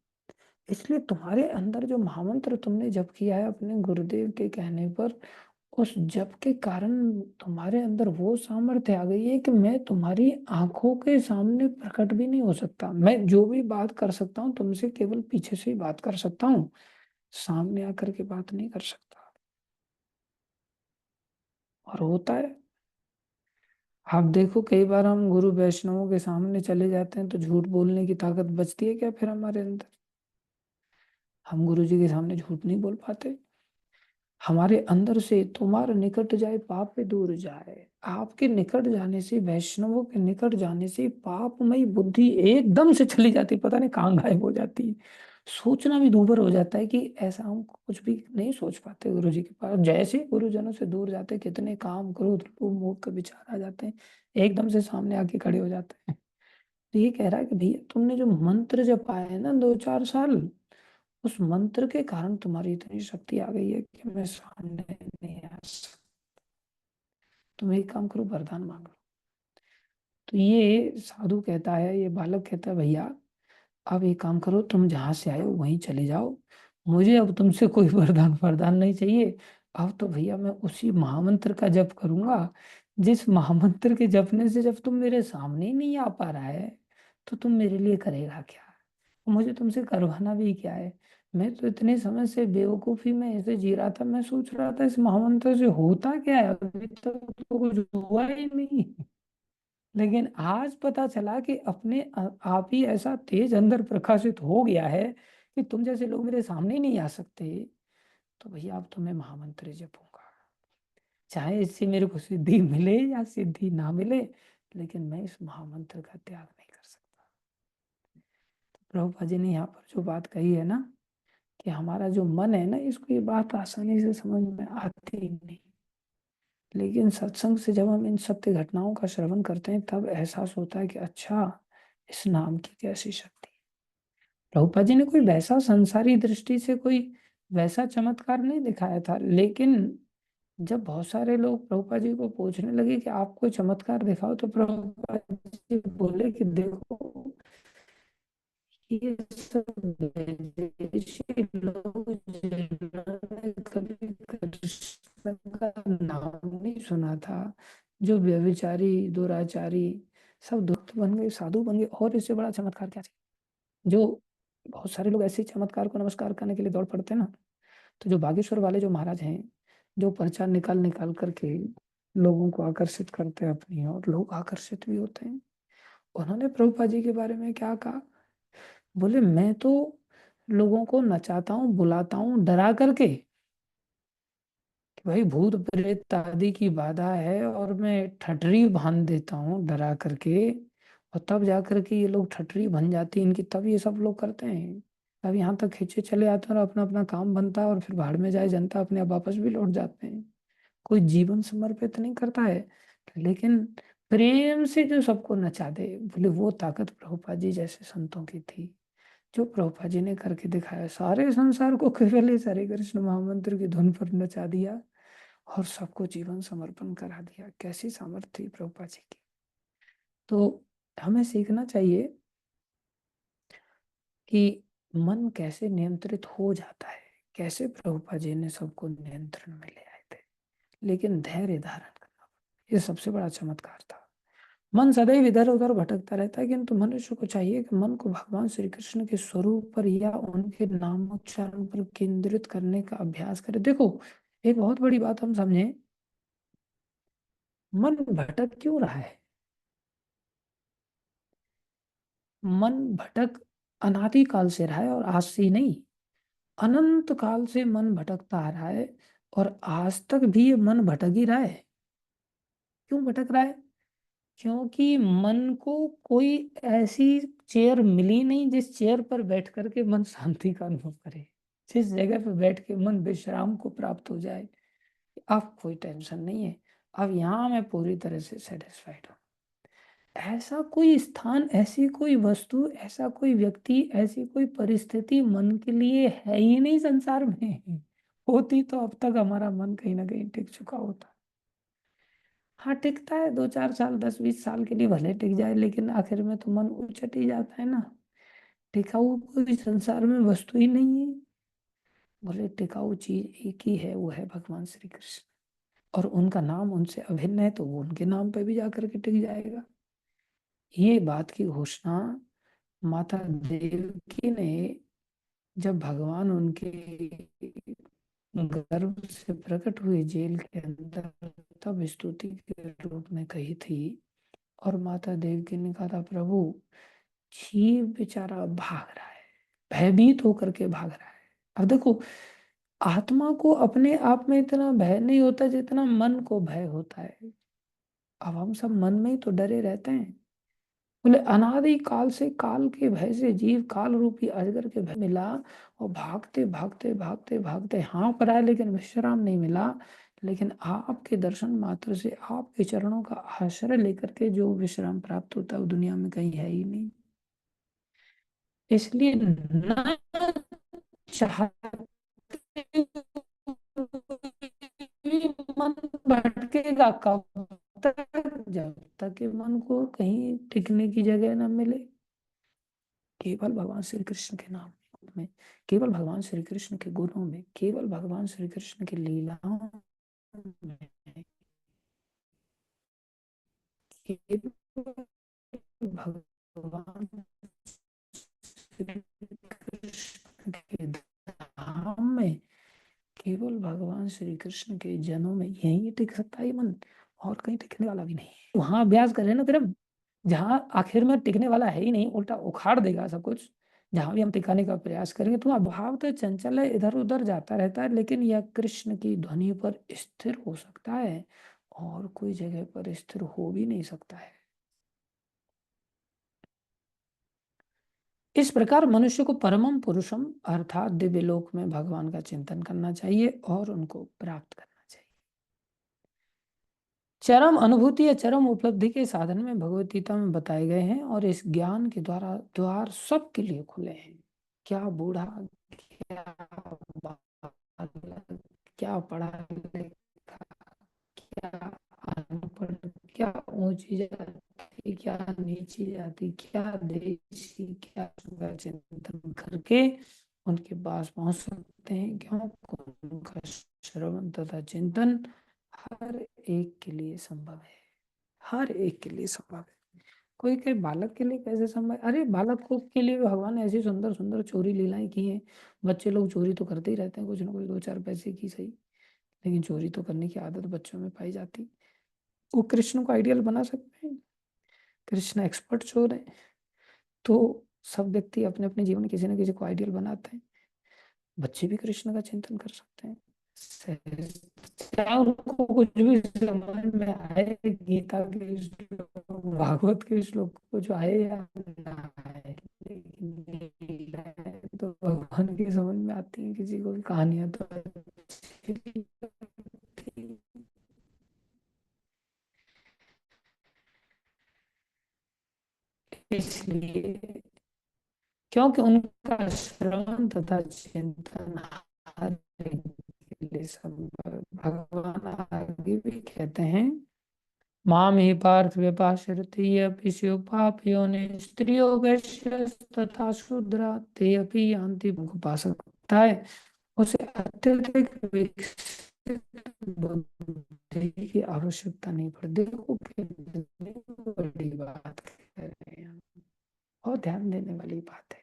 इसलिए तुम्हारे अंदर जो महामंत्र तुमने जप किया है अपने गुरुदेव के कहने पर, उस जप के कारण तुम्हारे अंदर वो सामर्थ्य आ गई है कि मैं तुम्हारी आंखों के सामने प्रकट भी नहीं हो सकता। मैं जो भी बात कर सकता हूँ तुमसे केवल पीछे से ही बात कर सकता हूँ, सामने आकर के बात नहीं कर सकता। और होता है। आप देखो कई बार हम गुरु वैष्णवों के सामने चले जाते हैं तो झूठ बोलने की ताकत बचती है क्या फिर हमारे अंदर? हम गुरु जी के सामने झूठ नहीं बोल पाते। हमारे अंदर से तुम्हारा निकट जाए पाप पे दूर जाए, आपके निकट जाने से, वैष्णवों के निकट जाने से पापमयी बुद्धि एकदम से चली जाती, पता नहीं कहाँ गायब हो जाती है। सोचना भी दूभर हो जाता है कि ऐसा हम कुछ भी नहीं सोच पाते गुरु जी के पास। जैसे गुरुजनों से दूर जाते कितने काम क्रोध लोभ मोह के विचार आ जाते हैं, एकदम से सामने आके खड़े हो जाते हैं। तो ये कह रहा है कि भैया तुमने जो मंत्र जपा है ना 2-4 साल, उस मंत्र के कारण तुम्हारी इतनी शक्ति आ गई है कि मैं सामने नहीं आ सकता। तुम एक काम करो, वरदान मांग लो। तो ये साधु कहता है, ये बालक कहता है, भैया अब एक काम करो, तुम जहां से आए हो वहीं चले जाओ। मुझे अब तुमसे कोई वरदान वरदान नहीं चाहिए। अब तो भैया मैं उसी महामंत्र का जप करूंगा, जिस महामंत्र के जपने से जब तुम मेरे सामने ही नहीं आ पा रहा है तो तुम मेरे लिए करेगा क्या? मुझे तुमसे करवाना भी क्या है? मैं तो इतने समय से बेवकूफी में ऐसे जी रहा था, मैं सोच रहा था इस महामंत्र से होता क्या है, अभी तक तो कुछ हुआ ही नहीं। लेकिन आज पता चला कि आप ही ऐसा तेज अंदर प्रकाशित हो गया है कि तुम जैसे लोग मेरे सामने ही नहीं आ सकते। तो भैया अब तो मैं महामंत्र जपूंगा, चाहे इससे मेरे को सिद्धि मिले या सिद्धि ना मिले, लेकिन मैं इस महामंत्र का त्याग नहीं कर सकता। प्रभुपाद जी ने यहाँ पर जो बात कही है ना, कि हमारा जो मन है ना, इसको ये बात आसानी से समझ में आती ही नहीं। लेकिन सत्संग से जब हम इन सत्य घटनाओं का श्रवण करते हैं तब एहसास होता है कि अच्छा, इस नाम की कैसी शक्ति है। प्रभुपाद जी ने कोई वैसा संसारी दृष्टि से कोई वैसा चमत्कार नहीं दिखाया था, लेकिन जब बहुत सारे लोग प्रभुपाद जी को पूछने लगे कि आप कोई चमत्कार दिखाओ, तो प्रभुपाद जी बोले कि देखो, ये सब विदेशी लोग जिन्होंने कभी कृष्ण का नाम नहीं सुना था, जो व्यभिचारी दुराचारी, सब दुष्ट बन गए, साधु बन गए, और इससे बड़ा चमत्कार क्या चाहिए? जो बहुत सारे लोग ऐसे ही चमत्कार को नमस्कार करने के लिए दौड़ पड़ते हैं ना। तो जो बागेश्वर वाले जो महाराज हैं, जो प्रचार निकाल निकाल करके लोगों को आकर्षित करते हैं अपनी ओर, लोग आकर्षित भी होते हैं। उन्होंने प्रभुपाद जी के बारे में क्या कहा? बोले मैं तो लोगों को नचाता हूँ, बुलाता हूँ डरा करके, कि भाई भूत प्रेत आदि की बाधा है, और मैं ठटरी बांध देता हूँ डरा करके, और तब जा करके ये लोग ठटरी बन जाती है इनकी, तब ये सब लोग करते हैं। अब यहाँ तक खींचे चले आते हैं और अपना अपना काम बनता है, और फिर भाड़ में जाए जनता, अपने आप वापस भी लौट जाते हैं। कोई जीवन समर्पित नहीं करता है, लेकिन प्रेम से जो सबको नचा दे, बोले वो ताकत प्रभुपाद जी जैसे संतों की थी, जो प्रभुपाद जी ने करके दिखाया। सारे संसार को केवल इस हरे कृष्ण महामंत्र की धुन पर नचा दिया और सबको जीवन समर्पण करा दिया। कैसी सामर्थ्य थी प्रभुपाद जी की। तो हमें सीखना चाहिए कि मन कैसे नियंत्रित हो जाता है, कैसे प्रभुपाद जी ने सबको नियंत्रण में ले आए थे। लेकिन धैर्य धारण करना, ये सबसे बड़ा चमत्कार था। मन सदैव इधर उधर भटकता रहता है, किंतु मनुष्य को चाहिए कि मन को भगवान श्री कृष्ण के स्वरूप पर या उनके नामोच्चारण पर केंद्रित करने का अभ्यास करे। देखो, एक बहुत बड़ी बात हम समझें, मन भटक क्यों रहा है? मन भटक अनादि काल से रहा है, और आज से ही नहीं, अनंत काल से मन भटकता आ रहा है, और आज तक भी ये मन भटक ही रहा है। क्यों भटक रहा है? क्योंकि मन को कोई ऐसी चेयर मिली नहीं जिस चेयर पर बैठ करके मन शांति का अनुभव करे, जिस जगह पर बैठ के मन विश्राम को प्राप्त हो जाए। अब कोई टेंशन नहीं है, अब यहाँ मैं पूरी तरह से सेटिस्फाइड हूँ। ऐसा कोई स्थान, ऐसी कोई वस्तु, ऐसा कोई व्यक्ति, ऐसी कोई परिस्थिति मन के लिए है ही नहीं संसार में। होती तो अब तक हमारा मन कहीं ना कहीं टिक चुका होता। हाँ, टिकता है 2-4 साल, 10-20 साल के लिए भले टिक जाए, लेकिन आखिर में तो मन उचट ही जाता है ना। टिकाऊ कोई संसार में वस्तु ही नहीं है। बोले टिकाऊ चीज एक ही है, वो है भगवान श्री कृष्ण, और उनका नाम उनसे अभिन्न है, तो वो उनके नाम पे भी जाकर के टिक जाएगा। ये बात की घोषणा माता देवकी ने जब भगवान उनके गर्भ से प्रकट हुए जेल के अंदर, तब स्तुति के रूप में कही थी। और माता देवकी ने कहा था, प्रभु जीव बेचारा भाग रहा है, भयभीत होकर के भाग रहा है। अब देखो, आत्मा को अपने आप में इतना भय नहीं होता जितना मन को भय होता है। अब हम सब मन में ही तो डरे रहते हैं। बोले अनादि काल से, काल के भय से जीव काल रूपी अजगर के भय मिला, और भागते भागते भागते भागते हाँ पर आए, लेकिन विश्राम नहीं मिला। लेकिन आपके दर्शन मात्र से, आपके चरणों का आश्रय लेकर के जो विश्राम प्राप्त होता है वो दुनिया में कहीं है ही नहीं। इसलिए न चाहते हुए मन भटकेगा कब तक, जब तक कि मन को कहीं टिकने की जगह न मिले। केवल भगवान श्री कृष्ण के नाम में, केवल भगवान श्री कृष्ण के गुणों में, केवल भगवान श्री कृष्ण की लीलाओं में, केवल भगवान श्री कृष्ण के धाम में, केवल भगवान श्री कृष्ण के जनों में यही टिक सकता है मन, और कहीं टिकने वाला भी नहीं। वहां अभ्यास करें ना फिर हम, जहां आखिर में टिकने वाला है ही नहीं, उल्टा उखाड़ देगा सब कुछ। जहां भी हम टिकाने का प्रयास करेंगे तो भाव तो चंचल है, इधर उधर जाता रहता है, लेकिन यह कृष्ण की ध्वनि पर स्थिर हो सकता है, और कोई जगह पर स्थिर हो भी नहीं सकता है। इस प्रकार मनुष्य को परमम पुरुषम अर्थात दिव्य लोक में भगवान का चिंतन करना चाहिए और उनको प्राप्त करना चाहिए। चरम अनुभूति या चरम उपलब्धि के साधन में भगवत गीता में बताए गए हैं, और इस ज्ञान के द्वारा द्वार सबके लिए खुले हैं। क्या बूढ़ा, क्या बालक, क्या पढ़ा लिखा, क्या अनपढ़, क्या ऊंची जाति, क्या नीची जाति, क्या देशी, क्या का चिंतन करके उनके पास पहुंच सकते हैं। क्यों? उनका श्रवण तथा चिंतन हर एक के लिए संभव है, हर एक के लिए संभव है। कोई के बालक के लिए कैसे संभव है? अरे बालक को के लिए भगवान ने ऐसी सुंदर सुंदर चोरी लीलाएं की हैं। बच्चे लोग चोरी तो करते ही रहते हैं, कुछ ना कुछ, दो चार पैसे की सही, लेकिन चोरी तो करने की आदत बच्चों में पाई जाती। वो कृष्ण को आइडियल बना सकते हैं? कृष्ण एक्सपर्ट चोर है। तो सब व्यक्ति अपने अपने जीवन में किसी न किसी को आइडियल बनाते हैं। बच्चे भी कृष्ण का चिंतन कर सकते हैं। चाहे उनको कुछ भी समझ में आए, गीता के श्लोक, भागवत के श्लोक कुछ आए या ना आए, लेकिन लीलाएं तो भगवान की समझ में आती हैं। किसी को भी कहानियां तो अच्छी लगती हैं। इसलिए, क्योंकि उनका श्रवण तथा चिंतन हर एक के लिए संभव है। भगवान आगे भी कहते हैं, माम ही पार्थ व्यपाश्रति अपि पापयोनि स्त्रियो वैश्य तथा शूद्रा ते अपि यान्ति। को पा सकता है, उसे अत्यधिक विकसित बुद्धि की आवश्यकता नहीं पड़ती। देखो कितनी बड़ी बात कह रहे हैं, और ध्यान देने वाली बात है।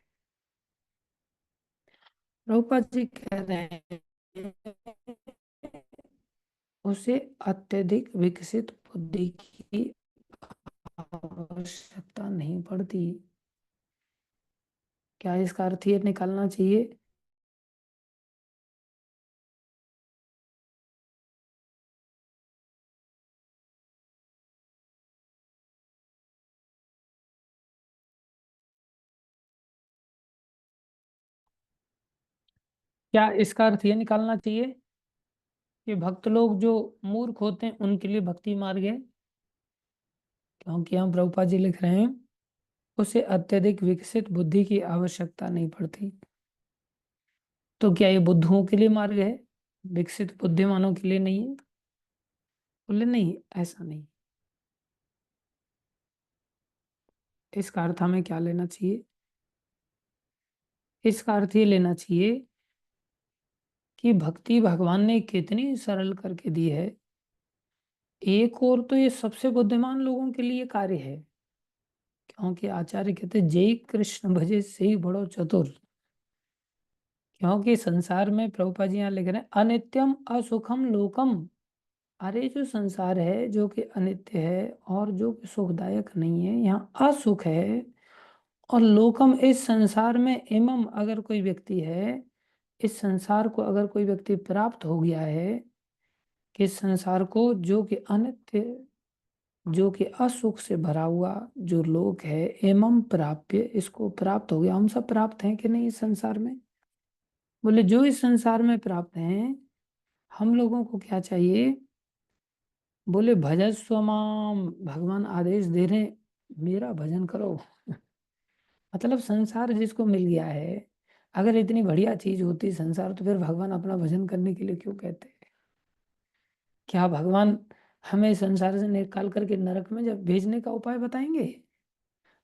प्रभुपाद जी कह रहे हैं, उसे अत्यधिक विकसित बुद्धि की आवश्यकता नहीं पड़ती। क्या इसका अर्थ ये निकालना चाहिए? क्या इसका अर्थ ये निकालना चाहिए कि भक्त लोग जो मूर्ख होते हैं उनके लिए भक्ति मार्ग है? क्योंकि हम प्रभुपाद जी लिख रहे हैं, उसे अत्यधिक विकसित बुद्धि की आवश्यकता नहीं पड़ती। तो क्या ये बुद्धुओं के लिए मार्ग है, विकसित बुद्धिमानों के लिए नहीं है? बोले नहीं, ऐसा नहीं। इसका अर्थ हमें क्या लेना चाहिए? इसका अर्थ ये लेना चाहिए कि भक्ति भगवान ने कितनी सरल करके दी है। एक और तो ये सबसे बुद्धिमान लोगों के लिए कार्य है, क्योंकि आचार्य कहते जय कृष्ण भजे से ही बड़ो चतुर। क्योंकि संसार में, प्रभुपाद जी यहाँ लिख रहे हैं, अनित्यम असुखम लोकम अरे जो संसार है जो कि अनित्य है और जो कि सुखदायक नहीं है, यहाँ असुख है। और लोकम, इस संसार में एवं अगर कोई व्यक्ति है, इस संसार को अगर कोई व्यक्ति प्राप्त हो गया है, कि इस संसार को जो कि अनित्य, जो कि असुख से भरा हुआ जो लोक है, एवं प्राप्य, इसको प्राप्त हो गया। हम सब प्राप्त हैं कि नहीं इस संसार में? बोले जो इस संसार में प्राप्त हैं, हम लोगों को क्या चाहिए? बोले भजस्व माम, भगवान आदेश दे रहे हैं, मेरा भजन करो। मतलब संसार जिसको मिल गया है, अगर इतनी बढ़िया चीज होती संसार, तो फिर भगवान अपना भजन करने के लिए क्यों कहते? क्या भगवान हमें संसार से निकाल करके नरक में जब भेजने का उपाय बताएंगे?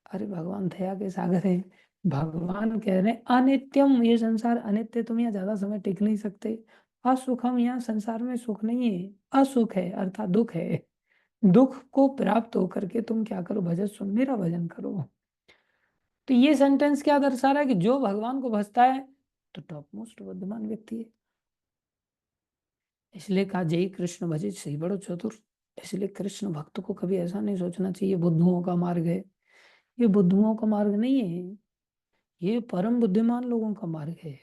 अरे भगवान दया के सागर है। भगवान कह रहे हैं अनित्यम, ये संसार अनित्य, तुम यहाँ ज्यादा समय टिक नहीं सकते। असुखम, यहाँ संसार में सुख नहीं है, असुख है अर्थात दुख है। दुख को प्राप्त होकर के तुम क्या करो? भजन सुन, मेरा भजन करो। तो ये सेंटेंस क्या दर्शा रहा है? कि जो भगवान को भजता है तो टॉप मोस्ट बुद्धिमान व्यक्ति है। इसलिए कहा जय कृष्ण भजे सही बड़ो चतुर। इसलिए कृष्ण भक्त को कभी ऐसा नहीं सोचना चाहिए बुद्धुओं का मार्ग है। ये बुद्धुओं का मार्ग नहीं है, ये परम बुद्धिमान लोगों का मार्ग है।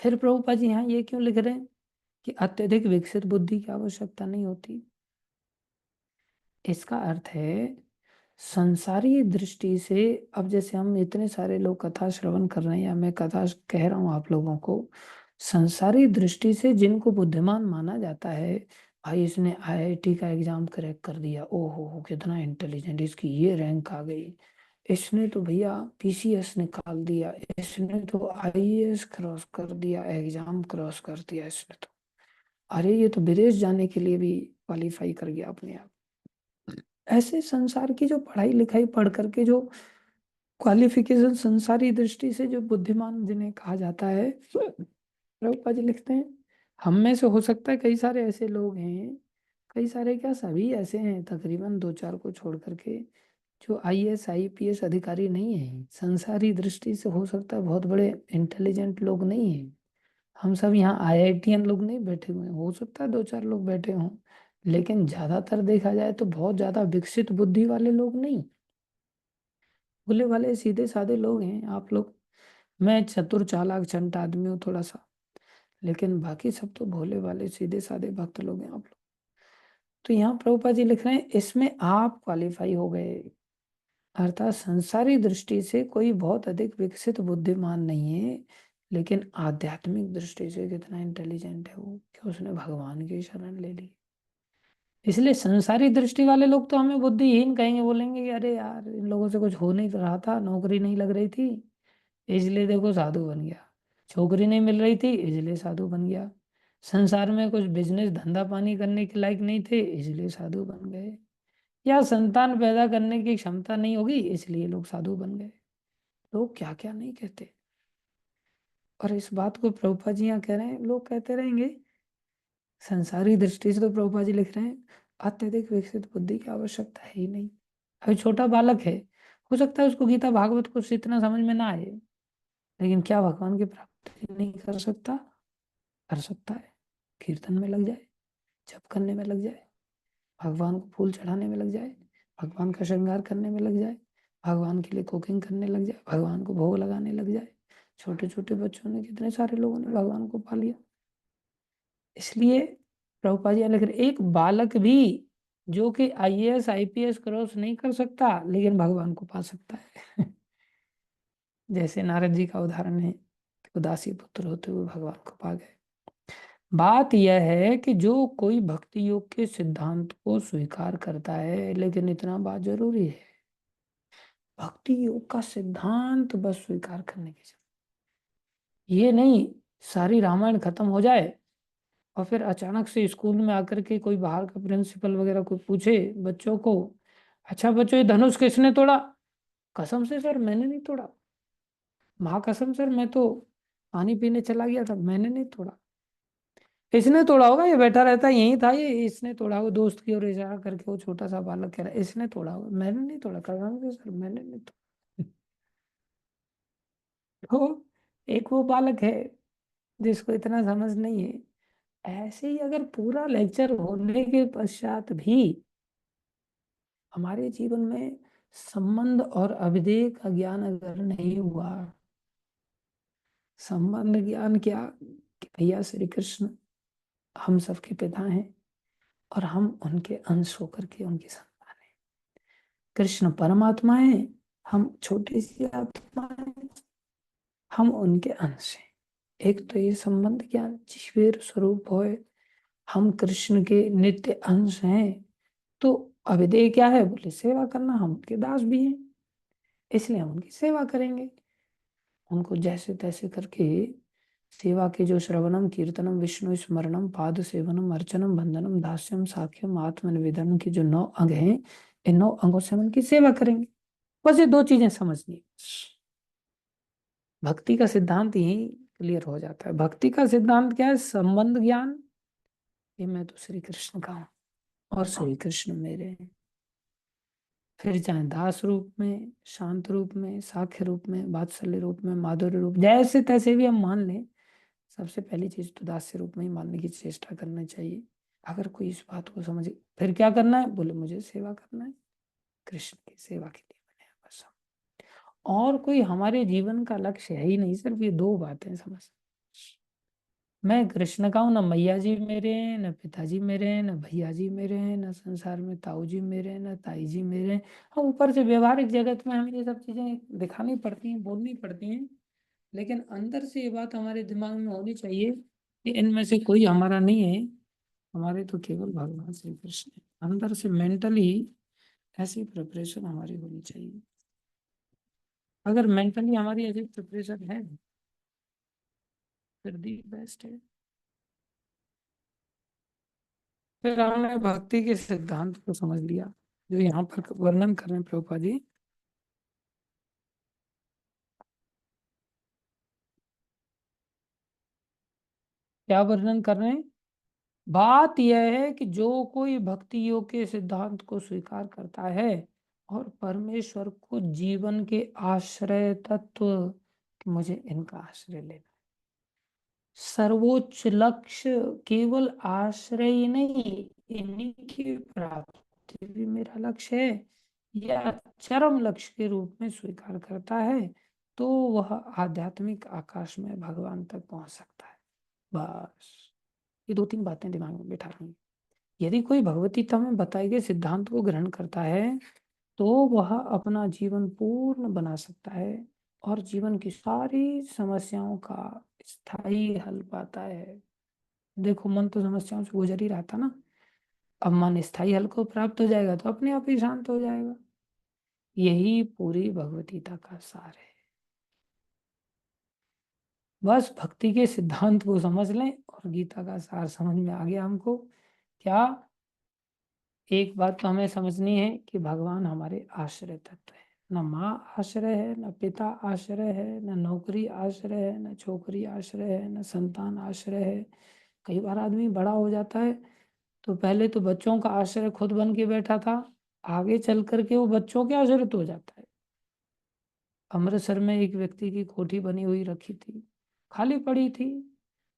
फिर प्रभुपाद जी यहाँ ये क्यों लिख रहे हैं कि अत्यधिक विकसित बुद्धि की आवश्यकता नहीं होती? इसका अर्थ है संसारी दृष्टि से, अब जैसे हम इतने सारे लोग कथा श्रवण कर रहे हैं, या मैं कथा कह रहा हूं आप लोगों को, संसारी दृष्टि से जिनको बुद्धिमान माना जाता है, भाई इसने आईआईटी का एग्जाम क्रैक कर दिया, ओहो कितना इंटेलिजेंट, इसकी ये रैंक आ गई, इसने तो भैया पीसीएस निकाल दिया, इसने तो आईएएस क्रॉस कर दिया, एग्जाम क्रॉस कर दिया इसने तो, अरे ये तो विदेश जाने के लिए भी क्वालिफाई कर गया अपने आप। ऐसे संसार की जो पढ़ाई लिखाई पढ़ करके जो क्वालिफिकेशन, संसारी दृष्टि से जो बुद्धिमान जिन्हें कहा जाता है, प्रभुपाद जी लिखते हैं हम में से हो सकता है कई सारे ऐसे लोग हैं, कई सारे क्या सभी ऐसे हैं तकरीबन दो चार को छोड़ करके, जो आईएएस आईपीएस अधिकारी नहीं है। संसारी दृष्टि से हो सकता है बहुत बड़े इंटेलिजेंट लोग नहीं हैं। हम सब यहाँ आईआईटीएन लोग नहीं बैठे हुए हैं, हो सकता है दो चार लोग बैठे हों, लेकिन ज्यादातर देखा जाए तो बहुत ज्यादा विकसित बुद्धि वाले लोग नहीं, भोले वाले सीधे साधे लोग हैं आप लोग। मैं चतुर चालाक चंट आदमी हूँ थोड़ा सा, लेकिन बाकी सब तो भोले वाले सीधे साधे भक्त लोग हैं आप लोग। तो यहाँ प्रभुपाद जी लिख रहे हैं इसमें आप क्वालिफाई हो गए, अर्थात संसारी दृष्टि से कोई बहुत अधिक विकसित बुद्धिमान नहीं है, लेकिन आध्यात्मिक दृष्टि से कितना इंटेलिजेंट है वो, कि उसने भगवान की शरण ले ली। इसलिए संसारी दृष्टि वाले लोग तो हमें बुद्धिहीन कहेंगे, बोलेंगे कि अरे यार इन लोगों से कुछ हो नहीं रहा था, नौकरी नहीं लग रही थी इसलिए देखो साधु बन गया, छोकरी नहीं मिल रही थी इसलिए साधु बन गया, संसार में कुछ बिजनेस धंधा पानी करने के लायक नहीं थे इसलिए साधु बन गए, या संतान पैदा करने की क्षमता नहीं होगी इसलिए लोग साधु बन गए। लोग क्या क्या नहीं कहते। और इस बात को प्रभुपाद जी यहाँ कह रहे हैं, लोग कहते रहेंगे। संसारी दृष्टि से तो प्रभुपाद जी लिख रहे हैं अत्यधिक विकसित बुद्धि की आवश्यकता है ही नहीं। अभी छोटा बालक है, हो सकता है उसको गीता भागवत कुछ इतना समझ में ना आए, लेकिन क्या भगवान की प्राप्ति नहीं कर सकता? कर सकता है। कीर्तन में लग जाए, जप करने में लग जाए, भगवान को फूल चढ़ाने में लग जाए, भगवान का श्रृंगार करने में लग जाए, भगवान के लिए कुकिंग करने लग जाए, भगवान को भोग लगाने लग जाए। छोटे छोटे बच्चों ने, कितने सारे लोगों ने भगवान को पा लिया। इसलिए प्रभुपाद जी लिख रहे एक बालक भी जो कि आईएएस आईपीएस क्रॉस नहीं कर सकता, लेकिन भगवान को पा सकता है। जैसे नारद जी का उदाहरण है कि उदासी पुत्र होते हुए भगवान को पा गए। बात यह है कि जो कोई भक्ति योग के सिद्धांत को स्वीकार करता है, लेकिन इतना बात जरूरी है, भक्ति योग का सिद्धांत बस स्वीकार करने की जरूरत, ये नहीं सारी रामायण खत्म हो जाए और फिर अचानक से स्कूल में आकर के कोई बाहर का प्रिंसिपल वगैरह कोई पूछे बच्चों को, अच्छा बच्चों ये धनुष किसने तोड़ा? कसम से सर मैंने नहीं तोड़ा, माँ कसम सर मैं तो पानी पीने चला गया था, मैंने नहीं तोड़ा। इसने तोड़ा होगा, ये बैठा रहता है यही था, ये इसने तोड़ा होगा, दोस्त की ओर इशारा करके वो छोटा सा बालक कह रहा है इसने तोड़ा होगा, मैंने नहीं तोड़ा, कसम से सर मैंने नहीं तोड़ा। तो एक वो बालक है जिसको इतना समझ नहीं है, ऐसे ही अगर पूरा लेक्चर होने के पश्चात भी हमारे जीवन में संबंध और अभिधेय का ज्ञान अगर नहीं हुआ, संबंध ज्ञान क्या कि भैया श्री कृष्ण हम सबके पिता हैं और हम उनके अंश होकर के उनकी संतान हैं। कृष्ण परमात्मा है, हम छोटी सी आत्मा है, हम उनके अंश हैं। एक तो ये संबंध ज्ञान जीवेर स्वरूप होए, हम कृष्ण के नित्य अंश हैं। तो अभिधेय क्या है बोले सेवा करना, हम उनके दास भी हैं, इसलिए हम उनकी सेवा करेंगे। उनको जैसे तैसे करके सेवा के जो श्रवणम कीर्तनम विष्णु स्मरणम पाद सेवनम अर्चनम बंदनम दास्यम साख्यम आत्मनिवेदन के जो 9 अंग हैं, इन 9 अंगों से हम उनकी सेवा करेंगे। बस ये 2 चीजें समझनी। भक्ति का सिद्धांत यही क्लियर हो जाता है। भक्ति का सिद्धांत क्या है? संबंध ज्ञान, ये मैं तो श्री कृष्ण का हूं और श्री कृष्ण मेरे हैं। फिर चाहे दास रूप में, शांत रूप में, साख्य रूप में, वात्सल्य रूप में, माधुर्य रूप, जैसे तैसे भी हम मान लें, सबसे पहली चीज तो दास्य रूप में ही मानने की चेष्टा करना चाहिए। अगर कोई इस बात को समझे, फिर क्या करना है बोले मुझे सेवा करना है, कृष्ण की सेवा के लिए बने हैं बस हम। और कोई हमारे जीवन का लक्ष्य है ही नहीं, सिर्फ ये 2 बातें समझ। मैं कृष्ण का हूँ, ना मैया जी मेरे हैं, ना पिताजी मेरे हैं, ना भैया जी मेरे हैं, ना संसार में ताऊ जी मेरे हैं, ना ताई जी मेरे हैं। हाँ, ऊपर से व्यवहारिक जगत में हमें ये सब चीजें दिखानी पड़ती हैं, बोलनी पड़ती हैं, लेकिन अंदर से ये बात हमारे दिमाग में होनी चाहिए कि इनमें से कोई हमारा नहीं है, हमारे तो केवल भगवान श्री कृष्ण है। अंदर से मेंटली ऐसी प्रिपरेशन हमारी होनी चाहिए। अगर मेंटली हमारी ऐसी प्रिपरेशन है, फिर दी बेस्ट है। फिर हमने भक्ति के सिद्धांत को समझ लिया जो यहाँ पर वर्णन कर रहे हैं प्रभुपाद जी। क्या वर्णन कर रहे हैं? बात यह है कि जो कोई भक्ति योग के सिद्धांत को स्वीकार करता है और परमेश्वर को जीवन के आश्रय तत्व, कि मुझे इनका आश्रय लेना, सर्वोच्च लक्ष्य केवल आश्रय ही नहीं, इन्हीं की प्राप्ति भी मेरा लक्ष्य है, या चरम लक्ष्य के रूप में स्वीकार करता है, तो वह आध्यात्मिक आकाश में भगवान तक पहुंच सकता है। बस ये 2-3 बातें दिमाग में बिठा लेंगे। यदि कोई भगवतीता में बताए गए सिद्धांत को ग्रहण करता है, तो वह अपना जीवन पूर्ण बना सकता है और जीवन की सारी समस्याओं का स्थायी हल पाता है। देखो मन तो समस्याओं से गुजर ही रहा था ना, अब मन स्थायी हल को प्राप्त हो जाएगा तो अपने आप ही शांत हो जाएगा। यही पूरी भगवतीता का सार है। बस भक्ति के सिद्धांत को समझ लें और गीता का सार समझ में आ गया हमको। क्या? एक बात तो हमें समझनी है कि भगवान हमारे आश्रय तत्व है। न माँ आश्रय है, न पिता आश्रय है, न नौकरी आश्रय है, न छोकरी आश्रय है, न संतान आश्रय है। कई बार आदमी बड़ा हो जाता है तो पहले तो बच्चों का आश्रय खुद बन के बैठा था, आगे चल करके वो बच्चों के आश्रित हो जाता है। अमृतसर में एक व्यक्ति की कोठी बनी हुई रखी थी, खाली पड़ी थी।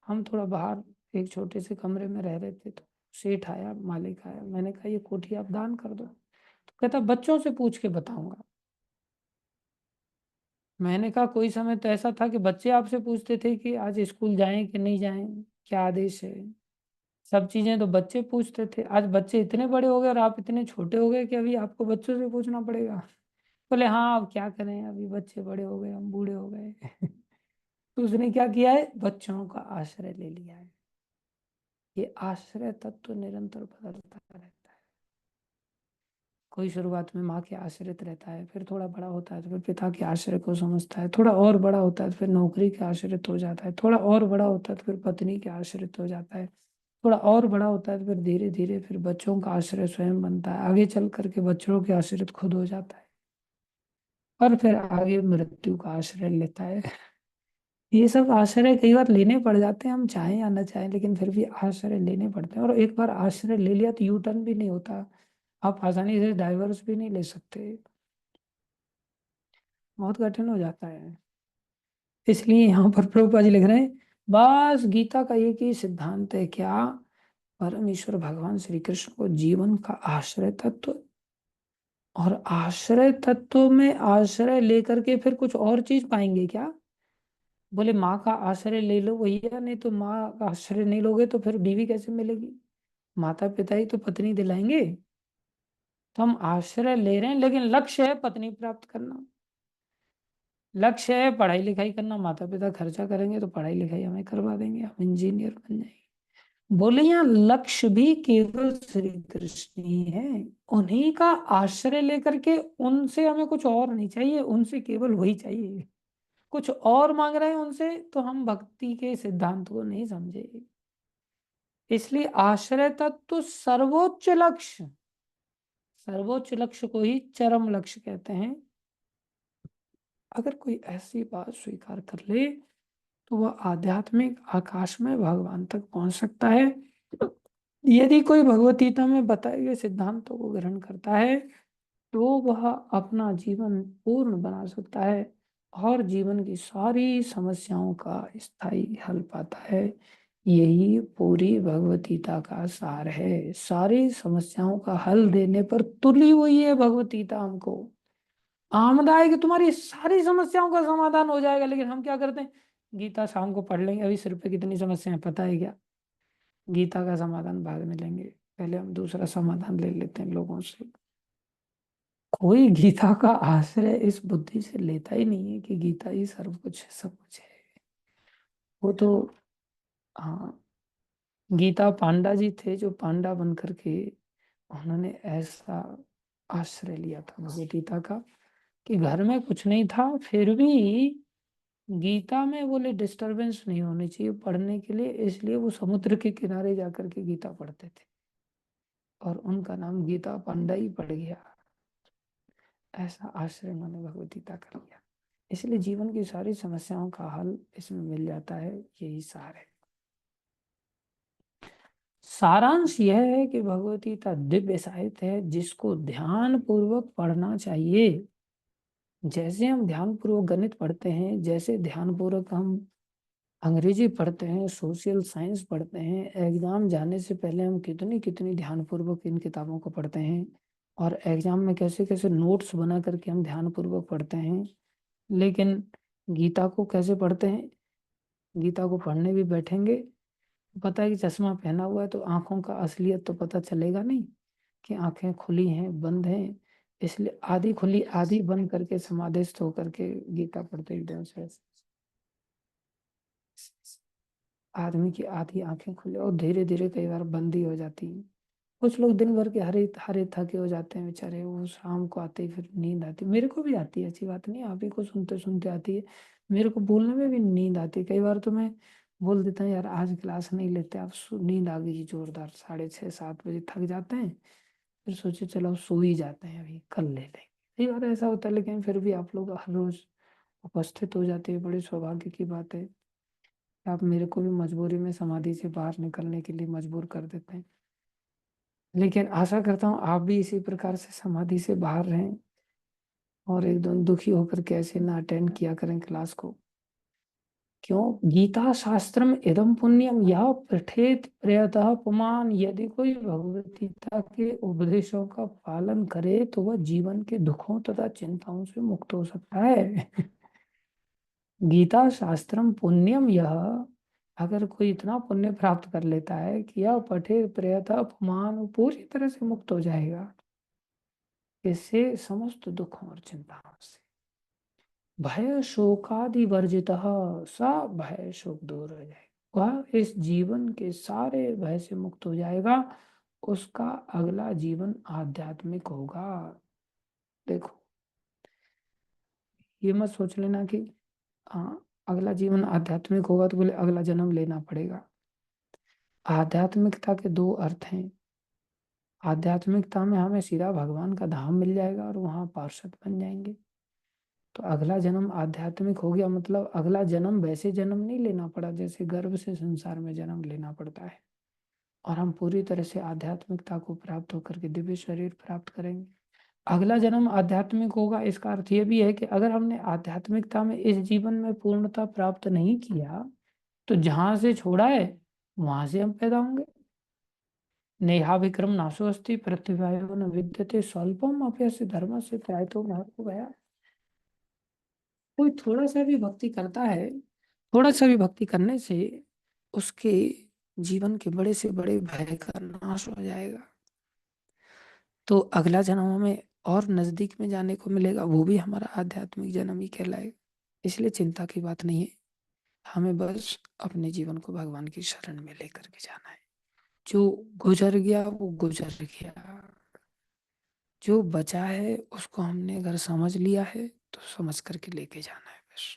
हम थोड़ा बाहर एक छोटे से कमरे में रह रहे थे, तो सेठ आया, मालिक आया, मैंने कहा ये कोठी आप दान कर दो। तो कहता बच्चों से पूछ के बताऊंगा। मैंने कहा कोई समय तो ऐसा था कि बच्चे आपसे पूछते थे कि आज स्कूल जाएं कि नहीं जाएं, क्या आदेश है। सब चीजें तो बच्चे पूछते थे, आज बच्चे इतने बड़े हो गए और आप इतने छोटे हो गए कि अभी आपको बच्चों से पूछना पड़ेगा। बोले हाँ अब क्या करें, अभी बच्चे बड़े हो गए, हम बूढ़े हो गए। तो उसने क्या किया है, बच्चों का आश्रय ले लिया है। ये आश्रय तत्व निरंतर बदलता रहता है। कोई शुरुआत में माँ के आश्रित रहता है, फिर थोड़ा बड़ा होता है तो फिर पिता के आश्रय को समझता है, थोड़ा और बड़ा होता है तो फिर नौकरी के आश्रित हो जाता है, थोड़ा और बड़ा होता है तो फिर पत्नी के आश्रित हो जाता है, थोड़ा और बड़ा होता है तो फिर धीरे धीरे फिर बच्चों का आश्रय स्वयं बनता है, आगे चल करके बच्चों के आश्रित खुद हो जाता है और फिर आगे मृत्यु का आश्रय लेता है। ये सब आश्रय कई बार लेने पड़ जाते हैं, हम चाहें या ना चाहें, लेकिन फिर भी आश्रय लेने पड़ते हैं। और एक बार आश्रय ले लिया तो यू टर्न भी नहीं होता, आप आसानी से डाइवर्स भी नहीं ले सकते, बहुत कठिन हो जाता है। इसलिए यहाँ पर प्रभुपाद जी लिख रहे हैं बस गीता का एक ही सिद्धांत है क्या, परमेश्वर भगवान श्री कृष्ण को जीवन का आश्रय तत्व, और आश्रय तत्व में आश्रय लेकर के फिर कुछ और चीज पाएंगे क्या। बोले माँ का आश्रय ले लो भैया, नहीं तो माँ का आश्रय नहीं लोगे तो फिर बीवी कैसे मिलेगी। माता पिता ही तो पत्नी दिलाएंगे। तो हम आश्रय ले रहे हैं, लेकिन लक्ष्य है पत्नी प्राप्त करना, लक्ष्य है पढ़ाई लिखाई करना। माता पिता खर्चा करेंगे तो पढ़ाई लिखाई हमें करवा देंगे, हम इंजीनियर बन जाएंगे। बोले यहाँ लक्ष्य भी केवल श्री कृष्ण ही है। उन्हीं का आश्रय लेकर के, उनसे हमें कुछ और नहीं चाहिए, उनसे केवल वही चाहिए। कुछ और मांग रहे हैं उनसे तो हम भक्ति के सिद्धांत को नहीं समझे। इसलिए आश्रय तत्व सर्वोच्च लक्ष्य, सर्वोच्च लक्ष्य को ही चरम लक्ष्य कहते हैं। अगर कोई ऐसी बात स्वीकार कर ले तो वह आध्यात्मिक आकाश में भगवान तक पहुंच सकता है। यदि कोई भगवत गीता में बताए गए सिद्धांतों को ग्रहण करता है तो वह अपना जीवन पूर्ण बना सकता है और जीवन की सारी समस्याओं का स्थायी हल पाता है। यही पूरी भगवत गीता का सार है। सारी समस्याओं का हल देने पर तुली हुई है भगवत गीता हमको। आमदा है कि तुम्हारी सारी समस्याओं का समाधान हो जाएगा, लेकिन हम क्या करते हैं, गीता शाम को पढ़ लेंगे, अभी सिर पे कितनी समस्याएं पता है क्या, गीता का समाधान बाद में लेंगे, पहले हम दूसरा समाधान ले लेते हैं लोगों से। कोई गीता का आश्रय इस बुद्धि से लेता ही नहीं है कि गीता ही सर्व कुछ है, सब कुछ है। वो तो, हाँ, गीता पांडा जी थे जो पांडा बन करके उन्होंने ऐसा आश्रय लिया था भगवत गीता का कि घर में कुछ नहीं था फिर भी गीता में बोले डिस्टरबेंस नहीं होनी चाहिए पढ़ने के लिए, इसलिए वो समुद्र के किनारे जाकर के गीता पढ़ते थे और उनका नाम गीता पांडा ही पड़ गया। ऐसा आश्रय उन्होंने भगवत गीता कर लिया। इसलिए जीवन की सारी समस्याओं का हल इसमें मिल जाता है, यही सार है। सारांश यह है कि भगवत गीता दिव्य साहित्य है जिसको ध्यान पूर्वक पढ़ना चाहिए। जैसे हम ध्यान पूर्वक गणित पढ़ते हैं, जैसे ध्यान पूर्वक हम अंग्रेजी पढ़ते हैं, सोशल साइंस पढ़ते हैं, एग्जाम जाने से पहले हम कितनी कितनी ध्यान पूर्वक इन किताबों को पढ़ते हैं, और एग्जाम में कैसे कैसे नोट्स बना करके हम ध्यान पूर्वक पढ़ते हैं। लेकिन गीता को कैसे पढ़ते हैं, गीता को पढ़ने भी बैठेंगे, पता है कि चश्मा पहना हुआ है तो आंखों का असलियत तो पता चलेगा नहीं कि आंखें खुली हैं बंद हैं। इसलिए आधी खुली आधी बंद करके समाधिस्थ होकर के गीता पढ़ते एकदम से आदमी की आधी आंखें खुले और धीरे धीरे कई बार बंद ही हो जाती हैं। कुछ लोग दिन भर के हरे हरे थके हो जाते हैं बेचारे, वो शाम को आते ही फिर नींद आती, मेरे को भी आती है, ऐसी बात नहीं, आप ही को सुनते सुनते आती है। मेरे को बोलने में भी नींद आती है, कई बार तो मैं बोल देता हूँ यार आज क्लास नहीं लेते, आप नींद आ गई जोरदार, 6:30 7 बजे थक जाते हैं, फिर सोचे चलो अब सो ही जाते हैं, अभी कल ले लेंगे। कई बार ऐसा होता है, लेकिन फिर भी आप लोग हर रोज उपस्थित हो जाते हैं, बड़े सौभाग्य की बात है। आप मेरे को भी मजबूरी में समाधि से बाहर निकलने के लिए मजबूर कर देते हैं, लेकिन आशा करता हूँ आप भी इसी प्रकार से समाधि से बाहर रहें और एकदम दुखी होकर कैसे ना अटेंड किया करें क्लास को। क्यों, गीता शास्त्रम इदम पुण्यम यह पठेत प्रयतः पुमान, यदि कोई भगवत गीता के उपदेशों का पालन करे तो वह जीवन के दुखों तथा चिंताओं से मुक्त हो सकता है। गीता शास्त्रम पुण्यम यह, अगर कोई इतना पुण्य प्राप्त कर लेता है कि यह पठे प्रयतः अपमान, वो पूरी तरह से मुक्त हो जाएगा इससे समस्त दुखों और चिंताओं से। भय शोकादि वर्जित, सब भय शोक दूर हो जाएगा, वह इस जीवन के सारे भय से मुक्त हो जाएगा। उसका अगला जीवन आध्यात्मिक होगा। देखो, ये मत सोच लेना कि हाँ अगला जीवन आध्यात्मिक होगा तो बोले अगला जन्म लेना पड़ेगा। आध्यात्मिकता के दो अर्थ हैं। आध्यात्मिकता में हमें सीधा भगवान का धाम मिल जाएगा और वहां पार्षद बन जाएंगे। तो अगला जन्म आध्यात्मिक हो गया, मतलब अगला जन्म वैसे जन्म नहीं लेना पड़ा जैसे गर्भ से संसार में जन्म लेना पड़ता है, और हम पूरी तरह से आध्यात्मिकता को प्राप्त होकर के दिव्य शरीर प्राप्त करेंगे। अगला जन्म आध्यात्मिक होगा, इसका अर्थ ये भी है कि अगर हमने आध्यात्मिकता में इस जीवन में पूर्णता प्राप्त नहीं किया तो जहां से छोड़ा है वहां से हम पैदा होंगे। नेहा विक्रम नाशो अस्ति प्रतिभायो न विद्यते स्वल्पम अप्यस्य धर्म से त्रायतो महत्व गया। कोई थोड़ा सा भी भक्ति करता है, थोड़ा सा भी भक्ति करने से उसके जीवन के बड़े से बड़े भय का नाश हो जाएगा। तो अगला जन्म हमें और नजदीक में जाने को मिलेगा, वो भी हमारा आध्यात्मिक जन्म ही कहलाएगा। इसलिए चिंता की बात नहीं है, हमें बस अपने जीवन को भगवान की शरण में लेकर के जाना है। जो गुजर गया वो गुजर गया, जो बचा है उसको हमने अगर समझ लिया है तो समझ करके लेके जाना है बस।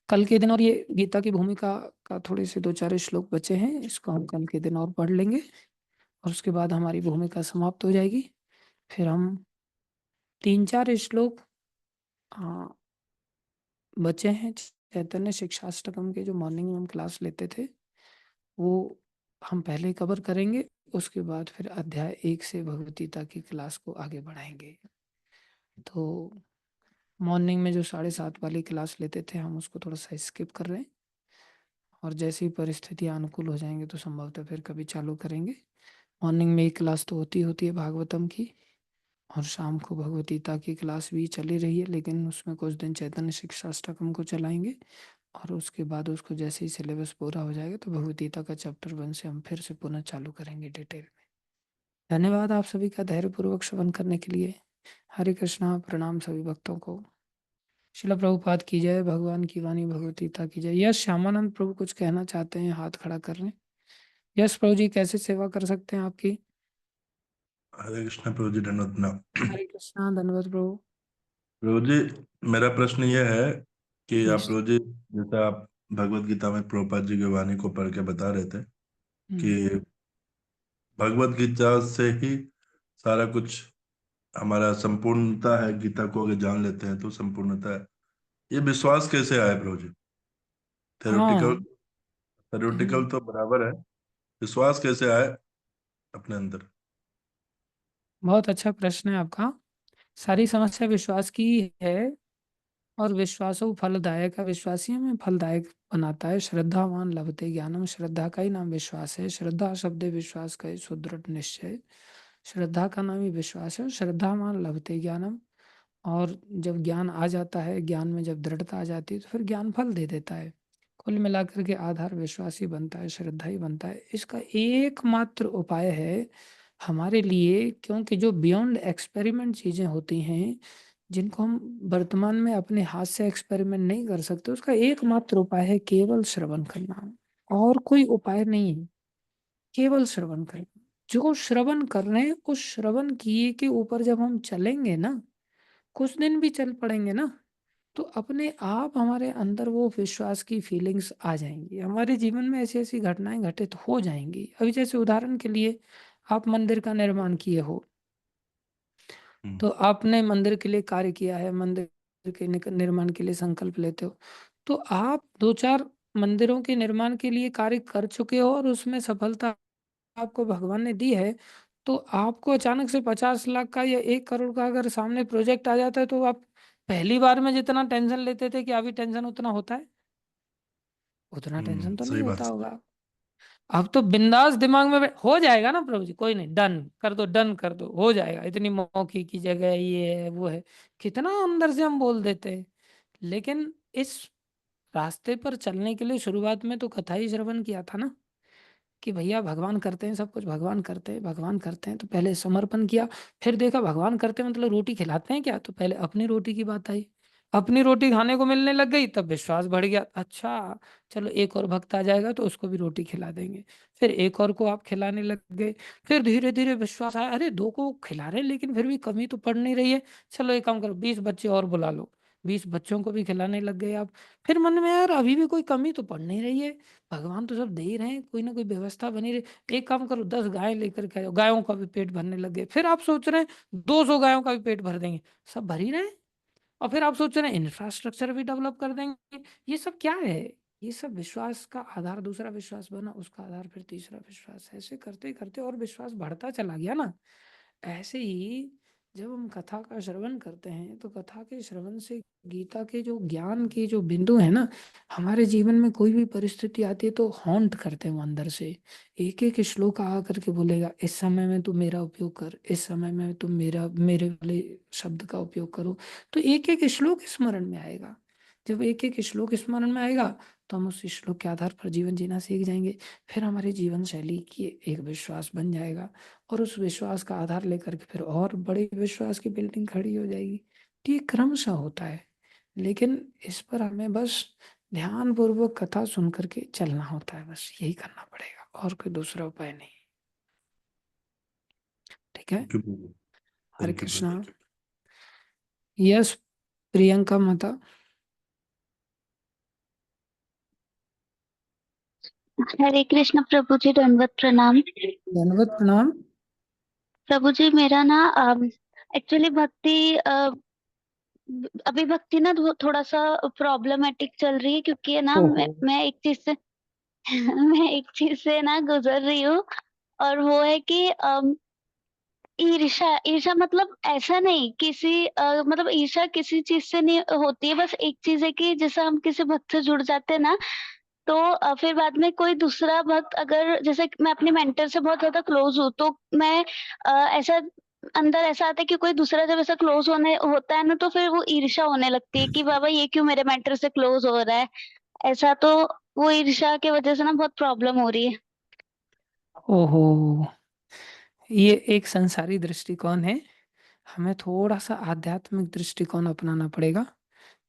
कल के दिन, और ये गीता की भूमिका का थोड़े से 2-4 श्लोक बचे हैं, इसको हम कल के दिन और पढ़ लेंगे और उसके बाद हमारी भूमिका समाप्त हो जाएगी। फिर हम 3-4 श्लोक बचे हैं चैतन्य शिक्षाष्टकम के, जो मॉर्निंग में हम क्लास लेते थे, वो हम पहले कवर करेंगे। उसके बाद फिर अध्याय 1 से भगवत गीता की क्लास को आगे बढ़ाएंगे। तो मॉर्निंग में जो 7:30 वाली क्लास लेते थे हम उसको थोड़ा सा स्किप कर रहे हैं, और जैसी परिस्थितियां अनुकूल हो जाएंगे तो संभवतः फिर कभी चालू करेंगे। मॉर्निंग में एक क्लास तो होती होती है भागवतम की, और शाम को भगवत गीता की क्लास भी चली रही है, लेकिन उसमें कुछ दिन चैतन्य शिक्षाष्टकम को चलाएंगे और उसके बाद उसको जैसे ही सिलेबस पूरा हो जाएगा तो भगवत गीता का चैप्टर 1 से हम फिर से पुनः चालू करेंगे डिटेल में। धन्यवाद आप सभी का धैर्यपूर्वक श्रवण करने के लिए। हरे कृष्णा, प्रणाम सभी भक्तों को। शिला प्रभुपाद की जय, भगवान की वाणी भगवत गीता की जय। यस श्यामानंद प्रभु कुछ कहना चाहते हैं, हाथ खड़ा कर लें। यस प्रभु जी, कैसे सेवा कर सकते हैं आपकी? हरे कृष्ण प्रभु जी, दंडवत प्रणाम। हरे कृष्णा, धन्यवाद प्रभु। प्रभु जी, मेरा प्रश्न यह है कि आप यस। प्रभु जी, जैसा आप भगवत गीता में प्रभुपाद जी की वाणी को पढ़ के बता रहे थे हम्म। कि भगवत गीता से ही सारा कुछ हमारा संपूर्णता है। गीता को अगर जान लेते हैं तो संपूर्णता है। ये विश्वास कैसे आए प्रभु जी? थ्योरेटिकल, हाँ। थ्योरेटिकल हम्म, तो बराबर है, विश्वास कैसे आए अपने अंदर? बहुत अच्छा प्रश्न है आपका। सारी समस्या विश्वास की ही है, और विश्वासो फलदायक है, विश्वासी हमें फलदायक बनाता है। श्रद्धावान लभते ज्ञानम, श्रद्धा का ही नाम विश्वास है। श्रद्धा शब्द विश्वास का ही सुदृढ़ निश्चय। श्रद्धा का नाम ही विश्वास है। श्रद्धावान लभते ज्ञानम, और जब ज्ञान आ जाता है, ज्ञान में जब दृढ़ता आ जाती है तो फिर ज्ञान फल दे देता है। कुल मिलाकर के आधार विश्वास ही बनता है, श्रद्धा ही बनता है। इसका एकमात्र उपाय है हमारे लिए, क्योंकि जो बियॉन्ड एक्सपेरिमेंट चीजें होती हैं, जिनको हम वर्तमान में अपने हाथ से एक्सपेरिमेंट नहीं कर सकते, उसका एकमात्र उपाय है केवल श्रवण करना। और कोई उपाय नहीं है, केवल श्रवण करना। जो श्रवण कर रहे हैं उस श्रवण किए के ऊपर जब हम चलेंगे ना, कुछ दिन भी चल पड़ेंगे ना, तो अपने आप हमारे अंदर वो विश्वास की फीलिंग्स आ जाएंगी। हमारे जीवन में ऐसी ऐसी घटनाएं घटित हो जाएंगी। अभी जैसे उदाहरण के लिए, आप मंदिर का निर्माण किए हो, हम्म। तो आपने मंदिर के लिए कार्य किया है, मंदिर के निर्माण के लिए संकल्प लेते हो, तो आप 2-4 मंदिरों के निर्माण के लिए कार्य कर चुके हो और उसमें सफलता आपको भगवान ने दी है। तो आपको अचानक से 50 लाख का या 1 करोड़ का अगर सामने प्रोजेक्ट आ जाता है, तो आप पहली बार में जितना टेंशन लेते थे, कि अभी टेंशन उतना होता है? उतना टेंशन तो नहीं सही होता बात। होगा। अब तो बिंदास दिमाग में हो जाएगा ना प्रभु जी, कोई नहीं, डन कर दो, डन कर दो, हो जाएगा, इतनी मौके की जगह है, ये है वो है, कितना अंदर से हम बोल देते हैं। लेकिन इस रास्ते पर चलने के लिए शुरुआत में तो कथा ही श्रवण किया था ना, कि भैया भगवान करते हैं सब कुछ, भगवान करते हैं, भगवान करते हैं, तो पहले समर्पण किया। फिर देखा भगवान करते हैं मतलब रोटी खिलाते हैं क्या, तो पहले अपनी रोटी की बात आई। अपनी रोटी खाने को मिलने लग गई, तब विश्वास बढ़ गया, अच्छा चलो एक और भक्त आ जाएगा तो उसको भी रोटी खिला देंगे। फिर एक और को आप खिलाने लग गए। फिर धीरे धीरे विश्वास आया, अरे 2 को खिला रहे हैं, लेकिन फिर भी कमी तो पड़ नहीं रही है, चलो एक काम करो, 20 बच्चे और बुला लो। 20 बच्चों को भी खिलाने लग गए आप। फिर मन में यार अभी भी कोई कमी तो पड़ नहीं रही है, भगवान तो सब दे ही रहे हैं, कोई ना कोई व्यवस्था बनी रही। एक काम करो, 10 गाय लेकर के आ जाओ, गायों का भी पेट भरने लग गए। फिर आप सोच रहे हैं 200 गायों का भी पेट भर देंगे, सब भर ही रहे हैं। और फिर आप सोच रहे हैं इंफ्रास्ट्रक्चर भी डेवलप कर देंगे। ये सब क्या है? ये सब विश्वास का आधार, दूसरा विश्वास बना, उसका आधार फिर तीसरा विश्वास, ऐसे करते करते और विश्वास बढ़ता चला गया ना। ऐसे ही जब हम कथा का श्रवण करते हैं तो कथा के श्रवण से गीता के जो ज्ञान के जो बिंदु है ना, हमारे जीवन में कोई भी परिस्थिति आती है तो हॉन्ट करते हैं वो अंदर से। एक एक श्लोक आ करके बोलेगा, इस समय में तुम मेरा उपयोग कर, इस समय में तुम मेरे वाले शब्द का उपयोग करो। तो एक एक श्लोक स्मरण में आएगा। जब एक एक श्लोक स्मरण में आएगा तो हम उस श्लोक के आधार पर जीवन जीना सीख जाएंगे। फिर हमारे जीवन शैली की एक विश्वास बन जाएगा, और उस विश्वास का आधार लेकर के फिर और बड़े विश्वास की बिल्डिंग खड़ी हो जाएगी। तो ये क्रमशः होता है, लेकिन इस पर हमें बस ध्यान पूर्वक कथा सुन करके चलना होता है, बस यही करना पड़ेगा, और कोई दूसरा उपाय नहीं। ठीक है। थैंक यू प्रभु। हरे thank you Krishna. Prabhu. Yes, Priyanka माता। हरे कृष्ण प्रभु जी, दंडवत प्रणाम। धन्यवाद, प्रणाम। प्रभु जी, मेरा ना एक्चुअली भक्ति अभी भक्ति ना थोड़ा सा प्रॉब्लमेटिक चल रही है, क्योंकि है ना ओहो। मैं एक चीज से मैं एक चीज से ना गुजर रही हूँ। और वो है कि ईर्षा। ईर्षा मतलब ऐसा नहीं, किसी मतलब ईर्षा किसी चीज से नहीं होती है। बस एक चीज है कि जैसे हम किसी भक्त से जुड़ जाते हैं ना, तो फिर बाद में कोई दूसरा भक्त, अगर जैसे मैं अपने मेंटर से बहुत ज्यादा क्लोज हूँ, तो मैं ऐसा अंदर ऐसा आता है कि कोई दूसरा जब ऐसा क्लोज होने होता है ना, तो फिर वो ईर्ष्या होने लगती है कि बाबा ये क्यों मेरे मेंटर से क्लोज हो रहा है। ऐसा तो वो ईर्ष्या की वजह से ना बहुत प्रॉब्लम हो रही है। ओहो, ये एक संसारी दृष्टिकोण है। हमें थोड़ा सा आध्यात्मिक दृष्टिकोण अपनाना पड़ेगा।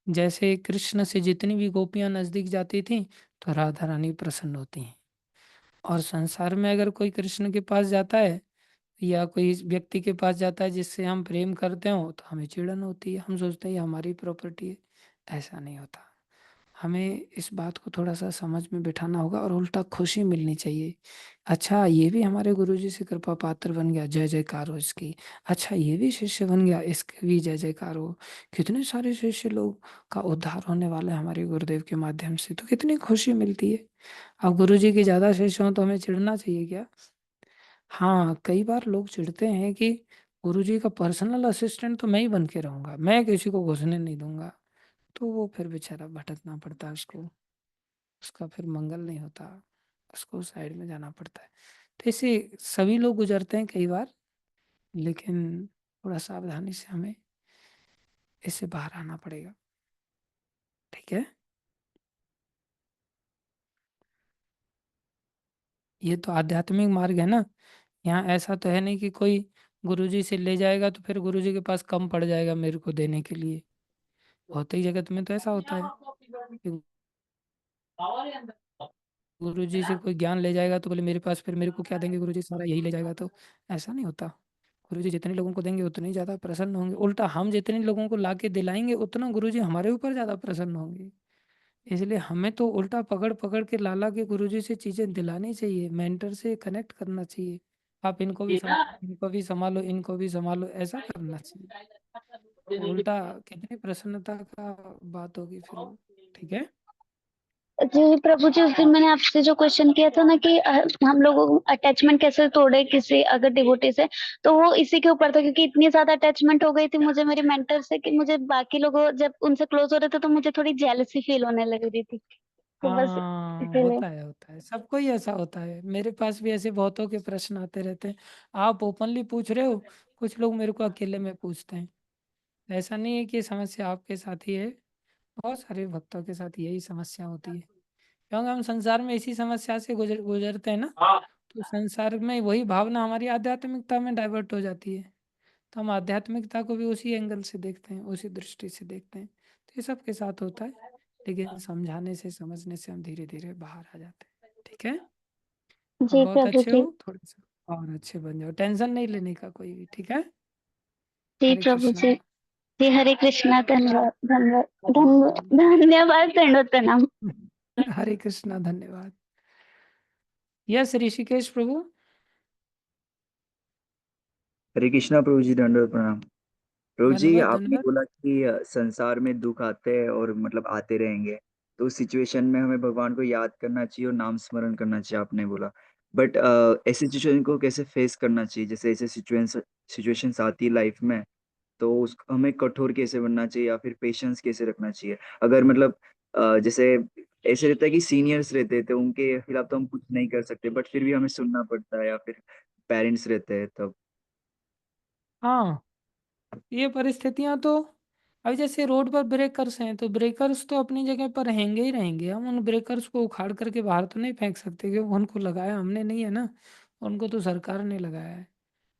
जैसे कृष्ण से जितनी भी गोपियां नजदीक जाती थी तो राधा रानी प्रसन्न होती हैं, और संसार में अगर कोई कृष्ण के पास जाता है या कोई व्यक्ति के पास जाता है जिससे हम प्रेम करते हो तो हमें चिड़न होती है, हम सोचते हैं ये हमारी प्रॉपर्टी है। ऐसा नहीं होता। हमें इस बात को थोड़ा सा समझ में बिठाना होगा, और उल्टा खुशी मिलनी चाहिए। अच्छा, ये भी हमारे गुरुजी से कृपा पात्र बन गया, जय जयकार हो इसकी। अच्छा, ये भी शिष्य बन गया, इसकी भी जय जयकार हो। कितने सारे शिष्य लोग का उद्धार होने वाला है हमारे गुरुदेव के माध्यम से, तो कितनी खुशी मिलती है। अब गुरुजी के ज्यादा शिष्य हो तो हमें चिढ़ना चाहिए क्या? हाँ, कई बार लोग चिढ़ते हैं कि गुरुजी का पर्सनल असिस्टेंट तो मैं ही बन के रहूंगा, मैं किसी को घुसने नहीं दूंगा। तो वो फिर बेचारा भटकना पड़ता है उसको, उसका फिर मंगल नहीं होता, उसको साइड में जाना पड़ता है। तो ऐसे सभी लोग गुजरते हैं कई बार, लेकिन थोड़ा सावधानी से हमें इससे बाहर आना पड़ेगा। ठीक है। ये तो आध्यात्मिक मार्ग है ना। यहाँ ऐसा तो है नहीं कि कोई गुरुजी से ले जाएगा तो फिर गुरुजी के पास कम पड़ जाएगा मेरे को देने के लिए। भौतिक जगत में तो ऐसा होता है कि गुरुजी से कोई ज्ञान ले जाएगा तो बोले मेरे पास, फिर मेरे को क्या देंगे गुरुजी, सारा यही ले जाएगा। तो ऐसा नहीं होता। गुरुजी जितने लोगों को देंगे उतने ही ज्यादा प्रसन्न होंगे। उल्टा हम जितने लोगों को लाके दिलाएंगे उतना गुरुजी हमारे ऊपर ज्यादा प्रसन्न होंगे। इसलिए हमें तो उल्टा पकड़ पकड़ के लाला के गुरुजी से चीजें दिलानी चाहिए, मेंटर से कनेक्ट करना चाहिए। आप इनको भी संभालो, इनको भी संभालो, इनको भी संभालो, ऐसा करना चाहिए। तो उल्टा कितनी प्रसन्नता का बात होगी फिर वो। ठीक है। जी प्रभु जी, उस दिन मैंने आपसे जो क्वेश्चन किया था ना कि हम लोगों को अटैचमेंट कैसे तोड़े किसी अगर डिवोटी से, तो वो इसी के ऊपर था, क्योंकि इतनी ज्यादा अटैचमेंट हो गई थी मुझे मेरे मेंटर से कि मुझे बाकी लोगों जब उनसे क्लोज हो रहे थे तो मुझे थोड़ी जेलसी फील होने लग रही थी। तो बस हाँ, इसीलिए। होता है, सबको ही ऐसा होता है। मेरे पास भी ऐसे बहुतों के प्रश्न आते रहते हैं। आप ओपनली पूछ रहे हो, कुछ लोग मेरे को अकेले में पूछते हैं। ऐसा नहीं है कि ये समस्या आपके साथ ही है, बहुत सारे भक्तों के साथ यही समस्या होती है। क्योंकि हम संसार में इसी समस्या से गुजरते हैं ना, तो संसार में वही भावना हमारी आध्यात्मिकता में डाइवर्ट हो जाती है। तो हम आध्यात्मिकता को भी उसी एंगल से देखते हैं, उसी दृष्टि से देखते हैं। तो ये सबके साथ होता है, लेकिन समझाने से समझने से हम धीरे धीरे बाहर आ जाते हैं। ठीक है। अब जी बहुत प्रभु अच्छे जी। हो, थोड़ा सा और अच्छे बन जाओ, टेंशन नहीं लेने का कोई भी। ठीक है। जी हरे प्रभु कृष्णा। जी। जी हरे कृष्णा। धन्यवाद धन्यवाद धन्यवाद, दंडवत प्रणाम। हरे कृष्णा, धन्यवाद। यस, ऋषिकेश प्रभु। हरे कृष्णा प्रभु जी, दंडवत प्रणाम। प्रभु जी, धन्यवाद आपने धन्यवाद। बोला कि संसार में दुख आते हैं और मतलब आते रहेंगे, तो उस सिचुएशन में हमें भगवान को याद करना चाहिए और नाम स्मरण करना चाहिए, आपने बोला। बट ऐसे सिचुएशन को कैसे फेस करना चाहिए, जैसे ऐसे सिचुएशंस आती है लाइफ में, तो उस हमें कठोर कैसे बनना चाहिए या फिर पेशेंस कैसे रखना चाहिए? अगर मतलब जैसे ऐसे रहता है कि सीनियर्स रहते हैं तो उनके खिलाफ तो हम कुछ नहीं कर सकते, बट फिर भी हमें सुनना पड़ता है, या फिर पेरेंट्स रहते हैं तब। हाँ, ये परिस्थितियां तो अभी जैसे रोड पर ब्रेकर्स हैं तो ब्रेकर्स तो अपनी जगह पर रहेंगे ही रहेंगे। हम उन ब्रेकर्स को उखाड़ करके बाहर तो नहीं फेंक सकते, क्योंकि उनको लगाया हमने नहीं है ना, उनको तो सरकार ने लगाया है।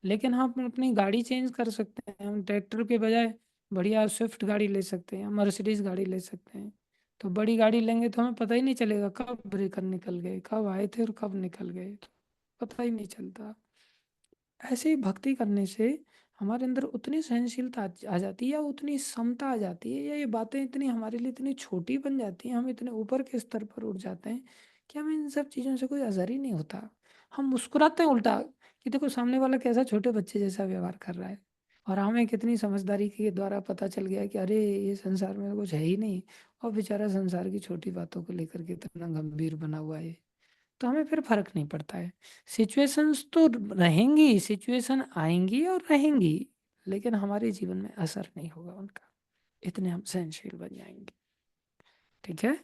लेकिन हम अपनी गाड़ी चेंज कर सकते हैं। हम ट्रैक्टर के बजाय बढ़िया स्विफ्ट गाड़ी ले सकते हैं, मर्सिडीज गाड़ी ले सकते हैं। तो बड़ी गाड़ी लेंगे तो हमें पता ही नहीं चलेगा कब ब्रेकर निकल गए, कब आए थे और कब निकल गए, तो पता ही नहीं चलता। ऐसे ही भक्ति करने से हमारे अंदर उतनी सहनशीलता आ जाती है, या उतनी समता आ जाती है, या ये बातें इतनी हमारे लिए इतनी छोटी बन जाती हैं, हम इतने ऊपर के स्तर पर उठ जाते हैं कि हमें इन सब चीज़ों से कोई असर ही नहीं होता। हम मुस्कुराते हैं उल्टा कि देखो सामने वाला कैसा छोटे बच्चे जैसा व्यवहार कर रहा है, और हमें कितनी समझदारी के द्वारा पता चल गया कि अरे ये संसार में तो कुछ है ही नहीं, और बेचारा संसार की छोटी बातों को लेकर के इतना गंभीर बना हुआ है। तो हमें फिर फर्क नहीं पड़ता है। सिचुएशंस तो रहेंगी, सिचुएशन आएंगी और रहेंगी, लेकिन हमारे जीवन में असर नहीं होगा उनका, इतने हम सहनशील बन जाएंगे। ठीक है।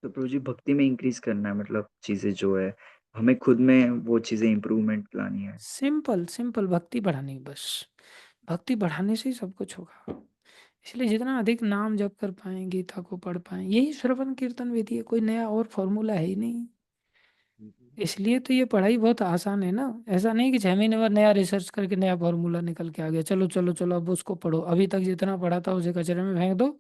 तो प्रभु जी, भक्ति में इंक्रीज करना है, मतलब चीजें जो है हमें खुद में वो चीजें इम्प्रूवमेंट लानी है। सिंपल सिंपल भक्ति बढ़ानी बस। भक्ति बढ़ाने से ही सब कुछ होगा। इसलिए जितना अधिक नाम जप कर पाए, गीता को पढ़ पाए, यही श्रवण कीर्तन विधि है, कोई नया और फॉर्मूला है ही नहीं। इसलिए तो ये पढ़ाई बहुत आसान है ना। ऐसा नहीं कि 6 महीने बाद नया रिसर्च करके नया फॉर्मूला निकल के आ गया, चलो चलो चलो अब उसको पढ़ो, अभी तक जितना पढ़ा था उसे कचरे में फेंक दो,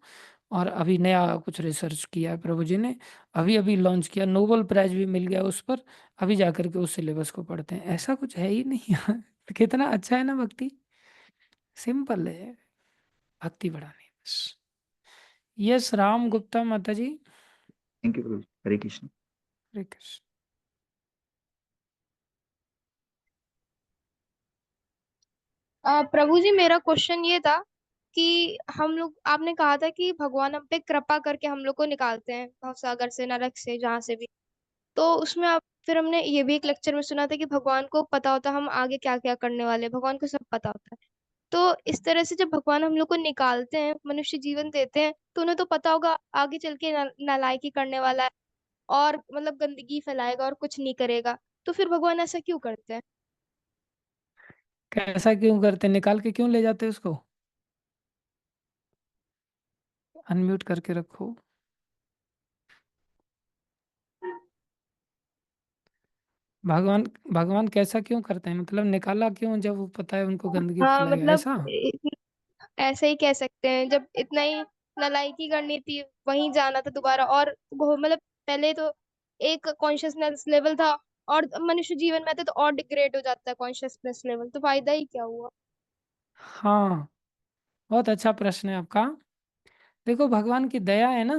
और अभी नया कुछ रिसर्च किया है प्रभु जी ने, अभी अभी लॉन्च किया, नोबेल प्राइज भी मिल गया उस पर, अभी जा करके उस सिलेबस को पढ़ते हैं, ऐसा कुछ है ही नहीं। तो कितना अच्छा है ना भक्ति, सिंपल है भक्ति बढ़ानी बस। यस राम गुप्ता माता जी। थैंक यू प्रभु जी। हरे कृष्ण। हरे कृष्ण। प्रभु जी, मेरा क्वेश्चन ये था कि हम लोग, आपने कहा था कि भगवान हम पे कृपा करके हम लोग को निकालते हैं भवसागर से, नरक से, जहाँ से भी। तो उसमें आप, फिर हमने ये भी एक लेक्चर में सुना था कि भगवान को पता होता है हम आगे क्या क्या करने वाले हैं, भगवान को सब पता होता है। तो इस तरह से जब भगवान हम लोग को निकालते हैं, मनुष्य जीवन देते हैं, तो उन्हें तो पता होगा आगे चल के नालायकी करने वाला है, और मतलब गंदगी फैलाएगा और कुछ नहीं करेगा। तो फिर भगवान ऐसा क्यों करते हैं? कैसा क्यों करते, निकाल के क्यों ले जाते उसको? अनम्यूट करके रखो। भगवान भगवान कैसा क्यों करते हैं, मतलब निकाला क्यों जब वो पता है उनको गंदगी हाँ, फैलाएगा, मतलब ऐसा? ऐसे ही कह सकते हैं, जब इतना ही नालायकी करनी थी, वहीं जाना था दोबारा, और मतलब पहले तो एक कॉन्शियसनेस लेवल था, और मनुष्य जीवन में थे तो और डिग्रेड हो जाता है कॉन्शियसनेस लेवल, तो फायदा ही क्या हुआ? हाँ, बहुत अच्छा प्रश्न है आपका। देखो भगवान की दया है ना।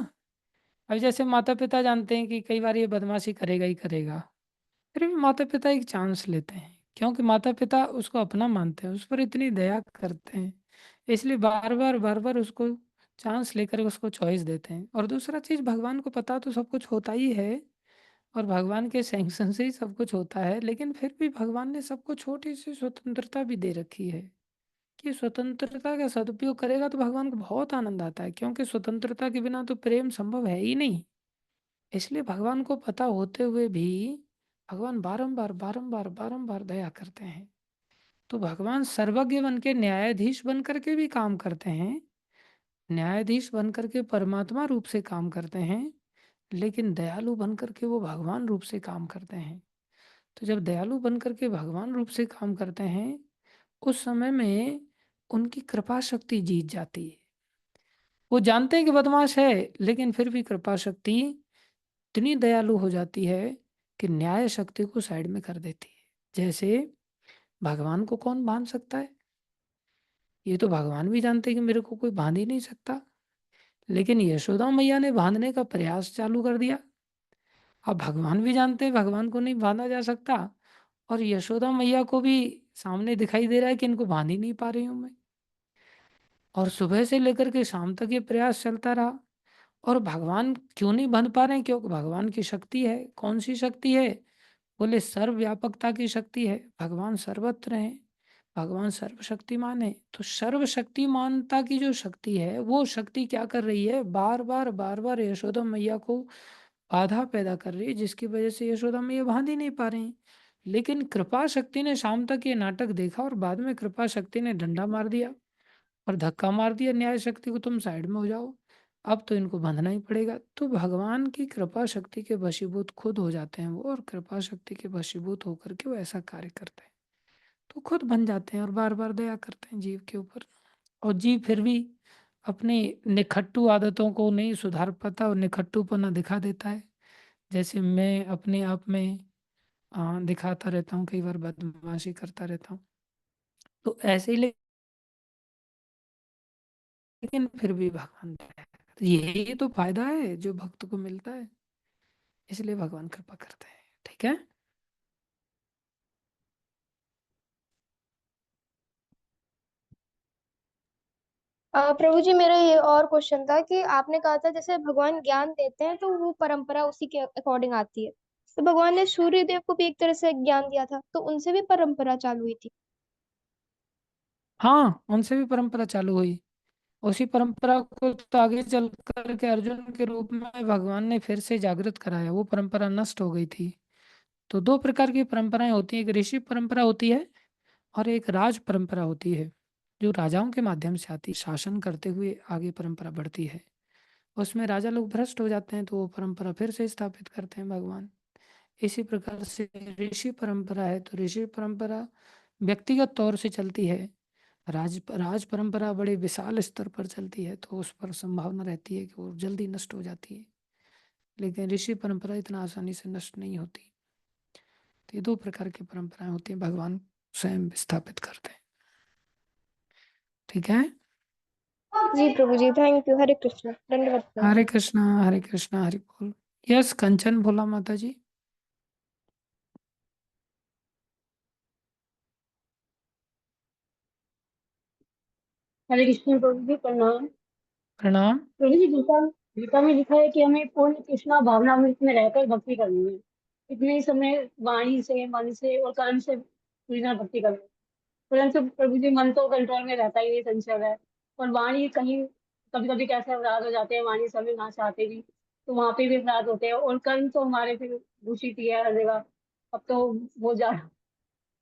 अब जैसे माता पिता जानते हैं कि कई बार ये बदमाशी करेगा ही करेगा, फिर भी माता पिता एक चांस लेते हैं, क्योंकि माता पिता उसको अपना मानते हैं, उस पर इतनी दया करते हैं, इसलिए बार बार उसको चांस लेकर उसको चॉइस देते हैं। और दूसरा चीज, भगवान को पता तो सब कुछ होता ही है, और भगवान के सैंक्शन से ही सब कुछ होता है, लेकिन फिर भी भगवान ने सबको छोटी सी स्वतंत्रता भी दे रखी है, कि स्वतंत्रता का सदुपयोग करेगा तो भगवान को बहुत आनंद आता है, क्योंकि स्वतंत्रता के बिना तो प्रेम संभव है ही नहीं। इसलिए भगवान को पता होते हुए भी भगवान बारंबार बारंबार बारंबार दया करते हैं। तो भगवान सर्वज्ञ बन के न्यायाधीश बन करके भी काम करते हैं, न्यायाधीश बन करके परमात्मा रूप से काम करते हैं, लेकिन दयालु बन करके वो भगवान रूप से काम करते हैं। तो जब दयालु बन करके भगवान रूप से काम करते हैं, उस समय में उनकी कृपा शक्ति जीत जाती है। वो जानते हैं कि बदमाश है, लेकिन फिर भी कृपा शक्ति इतनी दयालु हो जाती है कि न्याय शक्ति को साइड में कर देती है। जैसे भगवान को कौन बांध सकता है, ये तो भगवान भी जानते हैं कि मेरे को कोई बांध ही नहीं सकता, लेकिन यशोदा मैया ने बांधने का प्रयास चालू कर दिया। अब भगवान भी जानते हैं भगवान को नहीं बांधा जा सकता, और यशोदा मैया को भी सामने दिखाई दे रहा है कि इनको बांध ही नहीं पा रही हूं मैं, और सुबह से लेकर के शाम तक ये प्रयास चलता रहा। और भगवान क्यों नहीं बंध पा रहे हैं? क्योंकि भगवान की शक्ति है। कौन सी शक्ति है? बोले सर्वव्यापकता की शक्ति है। भगवान सर्वत्र हैं, भगवान सर्वशक्तिमान है, तो सर्वशक्तिमानता की जो शक्ति है वो शक्ति क्या कर रही है, बार बार यशोदा मैया को बाधा पैदा कर रही है, जिसकी वजह से यशोदा मैया बांध ही नहीं पा रही। लेकिन कृपा शक्ति ने शाम तक ये नाटक देखा और बाद में कृपा शक्ति ने डंडा मार दिया और धक्का मार दिया न्याय शक्ति को, तुम साइड में हो जाओ, अब तो इनको बांधना ही पड़ेगा। तो भगवान की कृपा शक्ति के वशीभूत खुद हो जाते हैं वो, और कृपा शक्ति के वशीभूत होकर के वो ऐसा कार्य करते हैं, तो खुद बन जाते हैं और बार बार दया करते हैं जीव के ऊपर। और जीव फिर भी अपनी निखट्टू आदतों को नहीं सुधार पाता और निखट्टूपना दिखा देता है। जैसे मैं अपने आप में दिखाता रहता हूँ, कई बार बदमाशी करता रहता हूँ, तो ऐसे ही लेकिन फिर भी भगवान दया है। तो यही तो फायदा है जो भक्त को मिलता है, इसलिए भगवान कृपा करते हैं। ठीक है। प्रभु जी, मेरा ये और क्वेश्चन था कि आपने कहा था जैसे भगवान ज्ञान देते हैं तो वो परंपरा उसी के अकॉर्डिंग आती है, तो भगवान ने सूर्य देव को भी एक तरह से ज्ञान दिया था, तो उनसे भी परंपरा चालू हुई थी। हाँ, उनसे भी परंपरा चालू हुई। उसी परंपरा को तो आगे चल करके अर्जुन के रूप में भगवान ने फिर से जागृत कराया, वो परंपरा नष्ट हो गई थी। तो दो प्रकार की परंपराएं होती है, एक ऋषि परंपरा होती है और एक राज परंपरा होती है, जो राजाओं के माध्यम से आती, शासन करते हुए आगे परंपरा बढ़ती है। उसमें राजा लोग भ्रष्ट हो जाते हैं तो वो परंपरा फिर से स्थापित करते हैं भगवान। इसी प्रकार से ऋषि परंपरा है, तो ऋषि परंपरा व्यक्तिगत तौर से चलती है। राज परंपरा बड़े विशाल स्तर पर चलती है, तो उस पर संभावना रहती है कि वो जल्दी नष्ट हो जाती है, लेकिन ऋषि परंपरा इतना आसानी से नष्ट नहीं होती। तो ये दो प्रकार की परंपराएं होती हैं, भगवान स्वयं स्थापित करते हैं। ठीक है। जी प्रभु जी, थैंक यू। हरे कृष्ण, दंडवत प्रणाम। हरे कृष्णा हरे कृष्णा, हरि बोल। यस, कंचन बोला माता जी। हरे कृष्ण प्रभु जी, प्रणाम। प्रणाम। प्रभु जी, गीता गीता में लिखा है कि हमें पूर्ण कृष्णा भावनामृत में रहकर भक्ति करनी है। इतने ही समय वाणी से, मन से और कर्म से पूरी तरह भक्ति करनी है। परंतु प्रभु जी, मन तो कंट्रोल में रहता ही नहीं, संशय है। और वाणी कहीं कभी कभी कैसे अपराध हो जाते हैं, वाणी से हमें ना चाहते भी, तो वहां पे भी अपराध होते हैं। और कर्म तो हमारे फिर दूषित ही है हर जगह। अब तो वो जा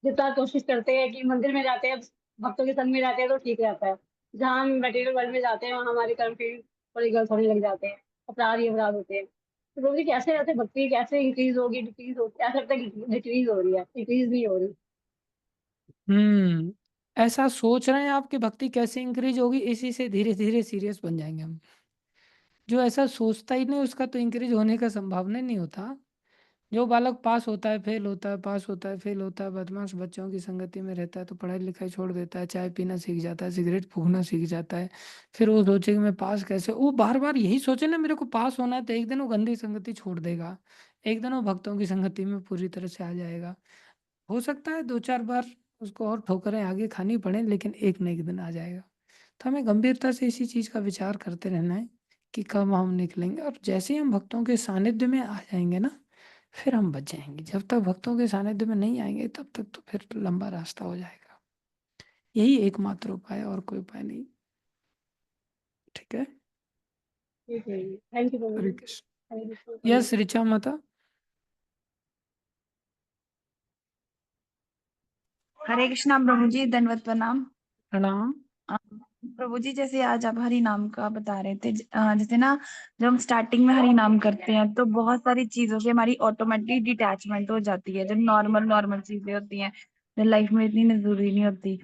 जितना कोशिश करते हैं कि मंदिर में जाते हैं, भक्तों के संग में जाते हैं तो ठीक रहता है। जहाँ हम मटेरियल वर्ल्ड में जाते हैं वहाँ हमारे कर्म फिर थोड़ी गलत होने लग जाते हैं, अपराध ही अपराध होते हैं। तो प्रभु जी, कैसे रहते भक्ति कैसे इंक्रीज होगी, डिक्रीज होगी? ऐसा लगता है कि डिक्रीज हो रही है, इंक्रीज नहीं हो रही। ऐसा सोच रहे हैं आपकी भक्ति कैसे इंक्रीज होगी, इसी से धीरे धीरे सीरियस बन जाएंगे हम। जो ऐसा सोचता ही नहीं उसका तो इंक्रीज होने का संभावना ही नहीं होता। जो बालक पास होता है फेल होता है, पास होता है फेल होता है, बदमाश बच्चों की संगति में रहता है तो पढ़ाई लिखाई छोड़ देता है, चाय पीना सीख जाता है, सिगरेट फूकना सीख जाता है। फिर वो सोचे कि मैं पास कैसे, वो बार बार यही सोचे ना मेरे को पास होना है, तो एक दिन वो गंदी संगति छोड़ देगा, एक दिन वो भक्तों की संगति में पूरी तरह से आ जाएगा। हो सकता है दो चार बार उसको और ठोकरें आगे खानी पड़े, लेकिन एक न एक दिन आ जाएगा। तो हमें गंभीरता से इसी चीज का विचार करते रहना है कि कब हम निकलेंगे, और जैसे ही हम भक्तों के सानिध्य में आ जाएंगे ना, फिर हम बच जाएंगे। जब तक भक्तों के सानिध्य में नहीं आएंगे तब तक तो फिर लंबा रास्ता हो जाएगा। यही एकमात्र उपाय है, और कोई उपाय नहीं। ठीक है। ठीक है, थैंक यू प्रभु हरे जी। कृष्ण। हरे कृष्ण, यस, प्रणाम। ऋचा माता। हरे कृष्णा प्रभु जी, दंडवत प्रणाम। प्रणाम। प्रभु जी, जैसे आज आप हरि नाम का बता रहे थे, जैसे ना जब हम स्टार्टिंग में हरि नाम करते हैं तो बहुत सारी चीजों से हमारी ऑटोमेटिक डिटैचमेंट हो जाती है, जो नॉर्मल नॉर्मल चीजें होती हैं, जो लाइफ में इतनी जरूरी नहीं होती।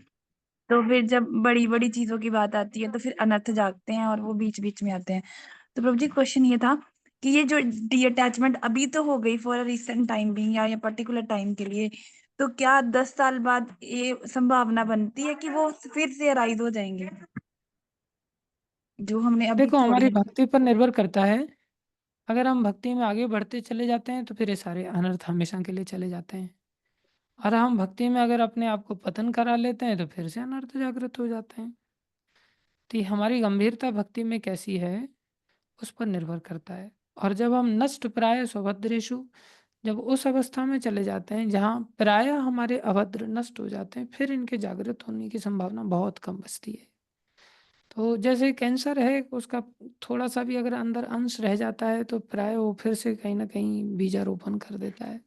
तो फिर जब बड़ी बड़ी चीजों की बात आती है तो फिर अनर्थ जागते हैं और वो बीच बीच में आते हैं। तो प्रभु जी, क्वेश्चन ये था कि ये जो डी अटैचमेंट अभी तो हो गई फॉर अ रिसेंट टाइम भी, या पर्टिकुलर टाइम के लिए, तो क्या 10 साल बाद ये संभावना बनती है कि वो फिर से अराइज हो जाएंगे जो हमने अभी देखो, छोड़ी हमारी है? भक्ति पर निर्भर करता है। अगर हम भक्ति में आगे बढ़ते चले जाते हैं तो फिर ये सारे अनर्थ हमेशा के लिए चले जाते हैं, और हम भक्ति में अगर अपने आप को पतन करा लेते हैं तो फिर से अनर्थ जागृत हो जाते हैं। तो ये हमारी गंभीरता भक्ति में कैसी है उस पर निर्भर करता है। और जब हम नष्ट प्राय सौभद्रेषु, जब उस अवस्था में चले जाते हैं जहाँ प्रायः हमारे अभद्र नष्ट हो जाते हैं, फिर इनके जागृत होने की संभावना बहुत कम बचती है। तो जैसे कैंसर है, उसका थोड़ा-सा भी अगर अंदर अंश रह जाता है तो प्रायः वो फिर से कहीं न कहीं बीजारोपण कर देता है।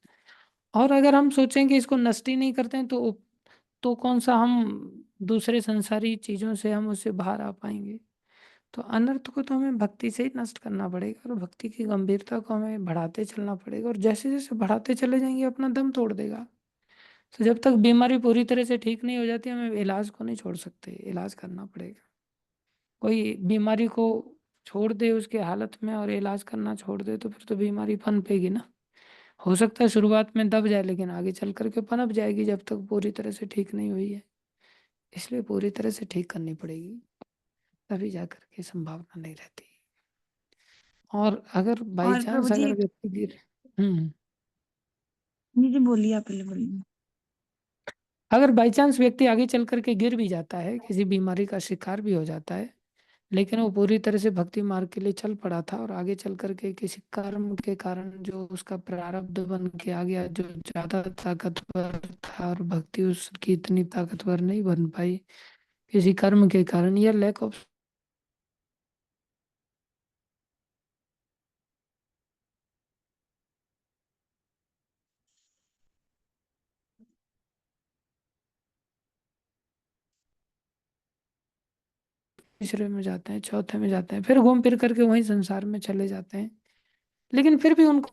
और अगर हम सोचें कि इसको नष्ट ही नहीं करते हैं तो कौन-सा हम दूसरे संसारी चीज़ों से हम उससे बाहर आ पाएँगे। तो अनर्थ को तो हमें भक्ति से ही नष्ट करना पड़ेगा और भक्ति की गंभीरता को हमें बढ़ाते चलना पड़ेगा, और जैसे-जैसे बढ़ाते चले जाएँगे अपना दम तोड़ देगा। तो जब तक बीमारी पूरी तरह से ठीक नहीं हो जाती, हमें इलाज को नहीं छोड़ सकते, इलाज करना पड़ेगा। कोई बीमारी को छोड़ दे उसकी हालत में और इलाज करना छोड़ दे तो फिर तो बीमारी पनपेगी ना। हो सकता है शुरुआत में दब जाए, लेकिन आगे चल कर के पनप जाएगी जब तक पूरी तरह से ठीक नहीं हुई है। इसलिए पूरी तरह से ठीक करनी पड़ेगी, तभी जाकर के संभावना नहीं रहती। और अगर बाई और प्रभु चांस जी अगर व्यक्ति गिर हुँ। जी, जी, बोलिए, आप पहले बोलिए। अगर बाई चांस व्यक्ति आगे चल कर के गिर भी जाता है, किसी बीमारी का शिकार भी हो जाता है, लेकिन वो पूरी तरह से भक्ति मार्ग के लिए चल पड़ा था और आगे चल कर के किसी कर्म के कारण जो उसका प्रारब्ध बन के आ गया, जो ज़्यादा ताकतवर था और भक्ति उसकी इतनी ताकतवर नहीं बन पाई, किसी कर्म के कारण या लैक ऑफ तीसरे में जाते हैं, चौथे में जाते हैं, फिर घूम फिर करके वहीं संसार में चले जाते हैं। लेकिन फिर भी उनको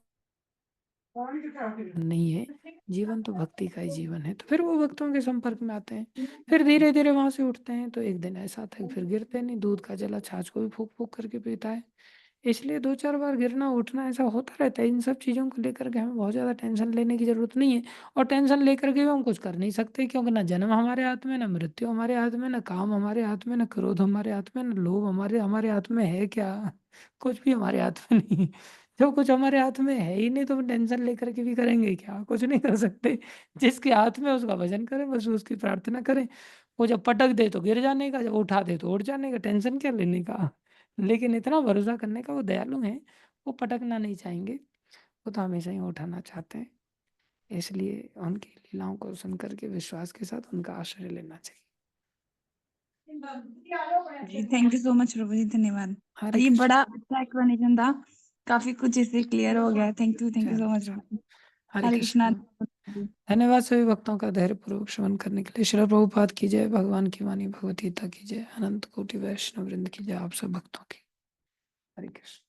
नहीं है, जीवन तो भक्ति का ही जीवन है, तो फिर वो भक्तों के संपर्क में आते हैं। फिर धीरे-धीरे वहाँ से उठते हैं, तो एक दिन ऐसा आता है कि फिर गिरते नहीं, दूध का जला छाछ को भी फूँक-फूँक करके पीता है। इसलिए 2-4 बार गिरना-उठना ऐसा होता रहता है। इन सब चीज़ों को लेकर के हमें बहुत ज़्यादा टेंशन लेने की ज़रूरत नहीं है, और टेंशन लेकर के भी हम कुछ कर नहीं सकते, क्योंकि ना जन्म हमारे हाथ में, ना मृत्यु हमारे हाथ में, ना काम हमारे हाथ में, ना क्रोध हमारे हाथ में, ना लोभ हमारे हमारे हाथ में है क्या? कुछ भी हमारे हाथ में नहीं है। जब कुछ हमारे हाथ में है ही नहीं तो टेंशन लेकर के भी करेंगे क्या? कुछ नहीं कर सकते। जिसके हाथ में उसका भजन करें, बस उसकी प्रार्थना करें। वो जब पटक दे तो गिर जाने का, जब उठा दे तो उठ जाने का, टेंशन क्या लेने का? लेकिन इतना भरोसा करने का, वो दयालु हैं, वो पटकना नहीं चाहेंगे, वो तो हमेशा ही उठाना चाहते हैं। इसलिए उनकी लीलाओं को सुन कर के विश्वास के साथ उनका आश्रय लेना चाहिए। जी, थैंक यू सो मच प्रभु जी, धन्यवाद। हरे ये कृष्ण। बड़ा अच्छा एक्सप्लेनेशन था, काफ़ी कुछ इससे क्लियर हो गया। थैंक यू चलो, सो मच चलो। प्रभु जी। हरे हरे कृष्णा। कृष्ण। धन्यवाद सभी भक्तों का धैर्यपूर्वक श्रवण करने के लिए। श्रील प्रभुपाद की जय, भगवान की वाणी भगवत गीता की जय, अनंत कोटि वैष्णव वृंद की जय, आप सब भक्तों की। हरे कृष्ण।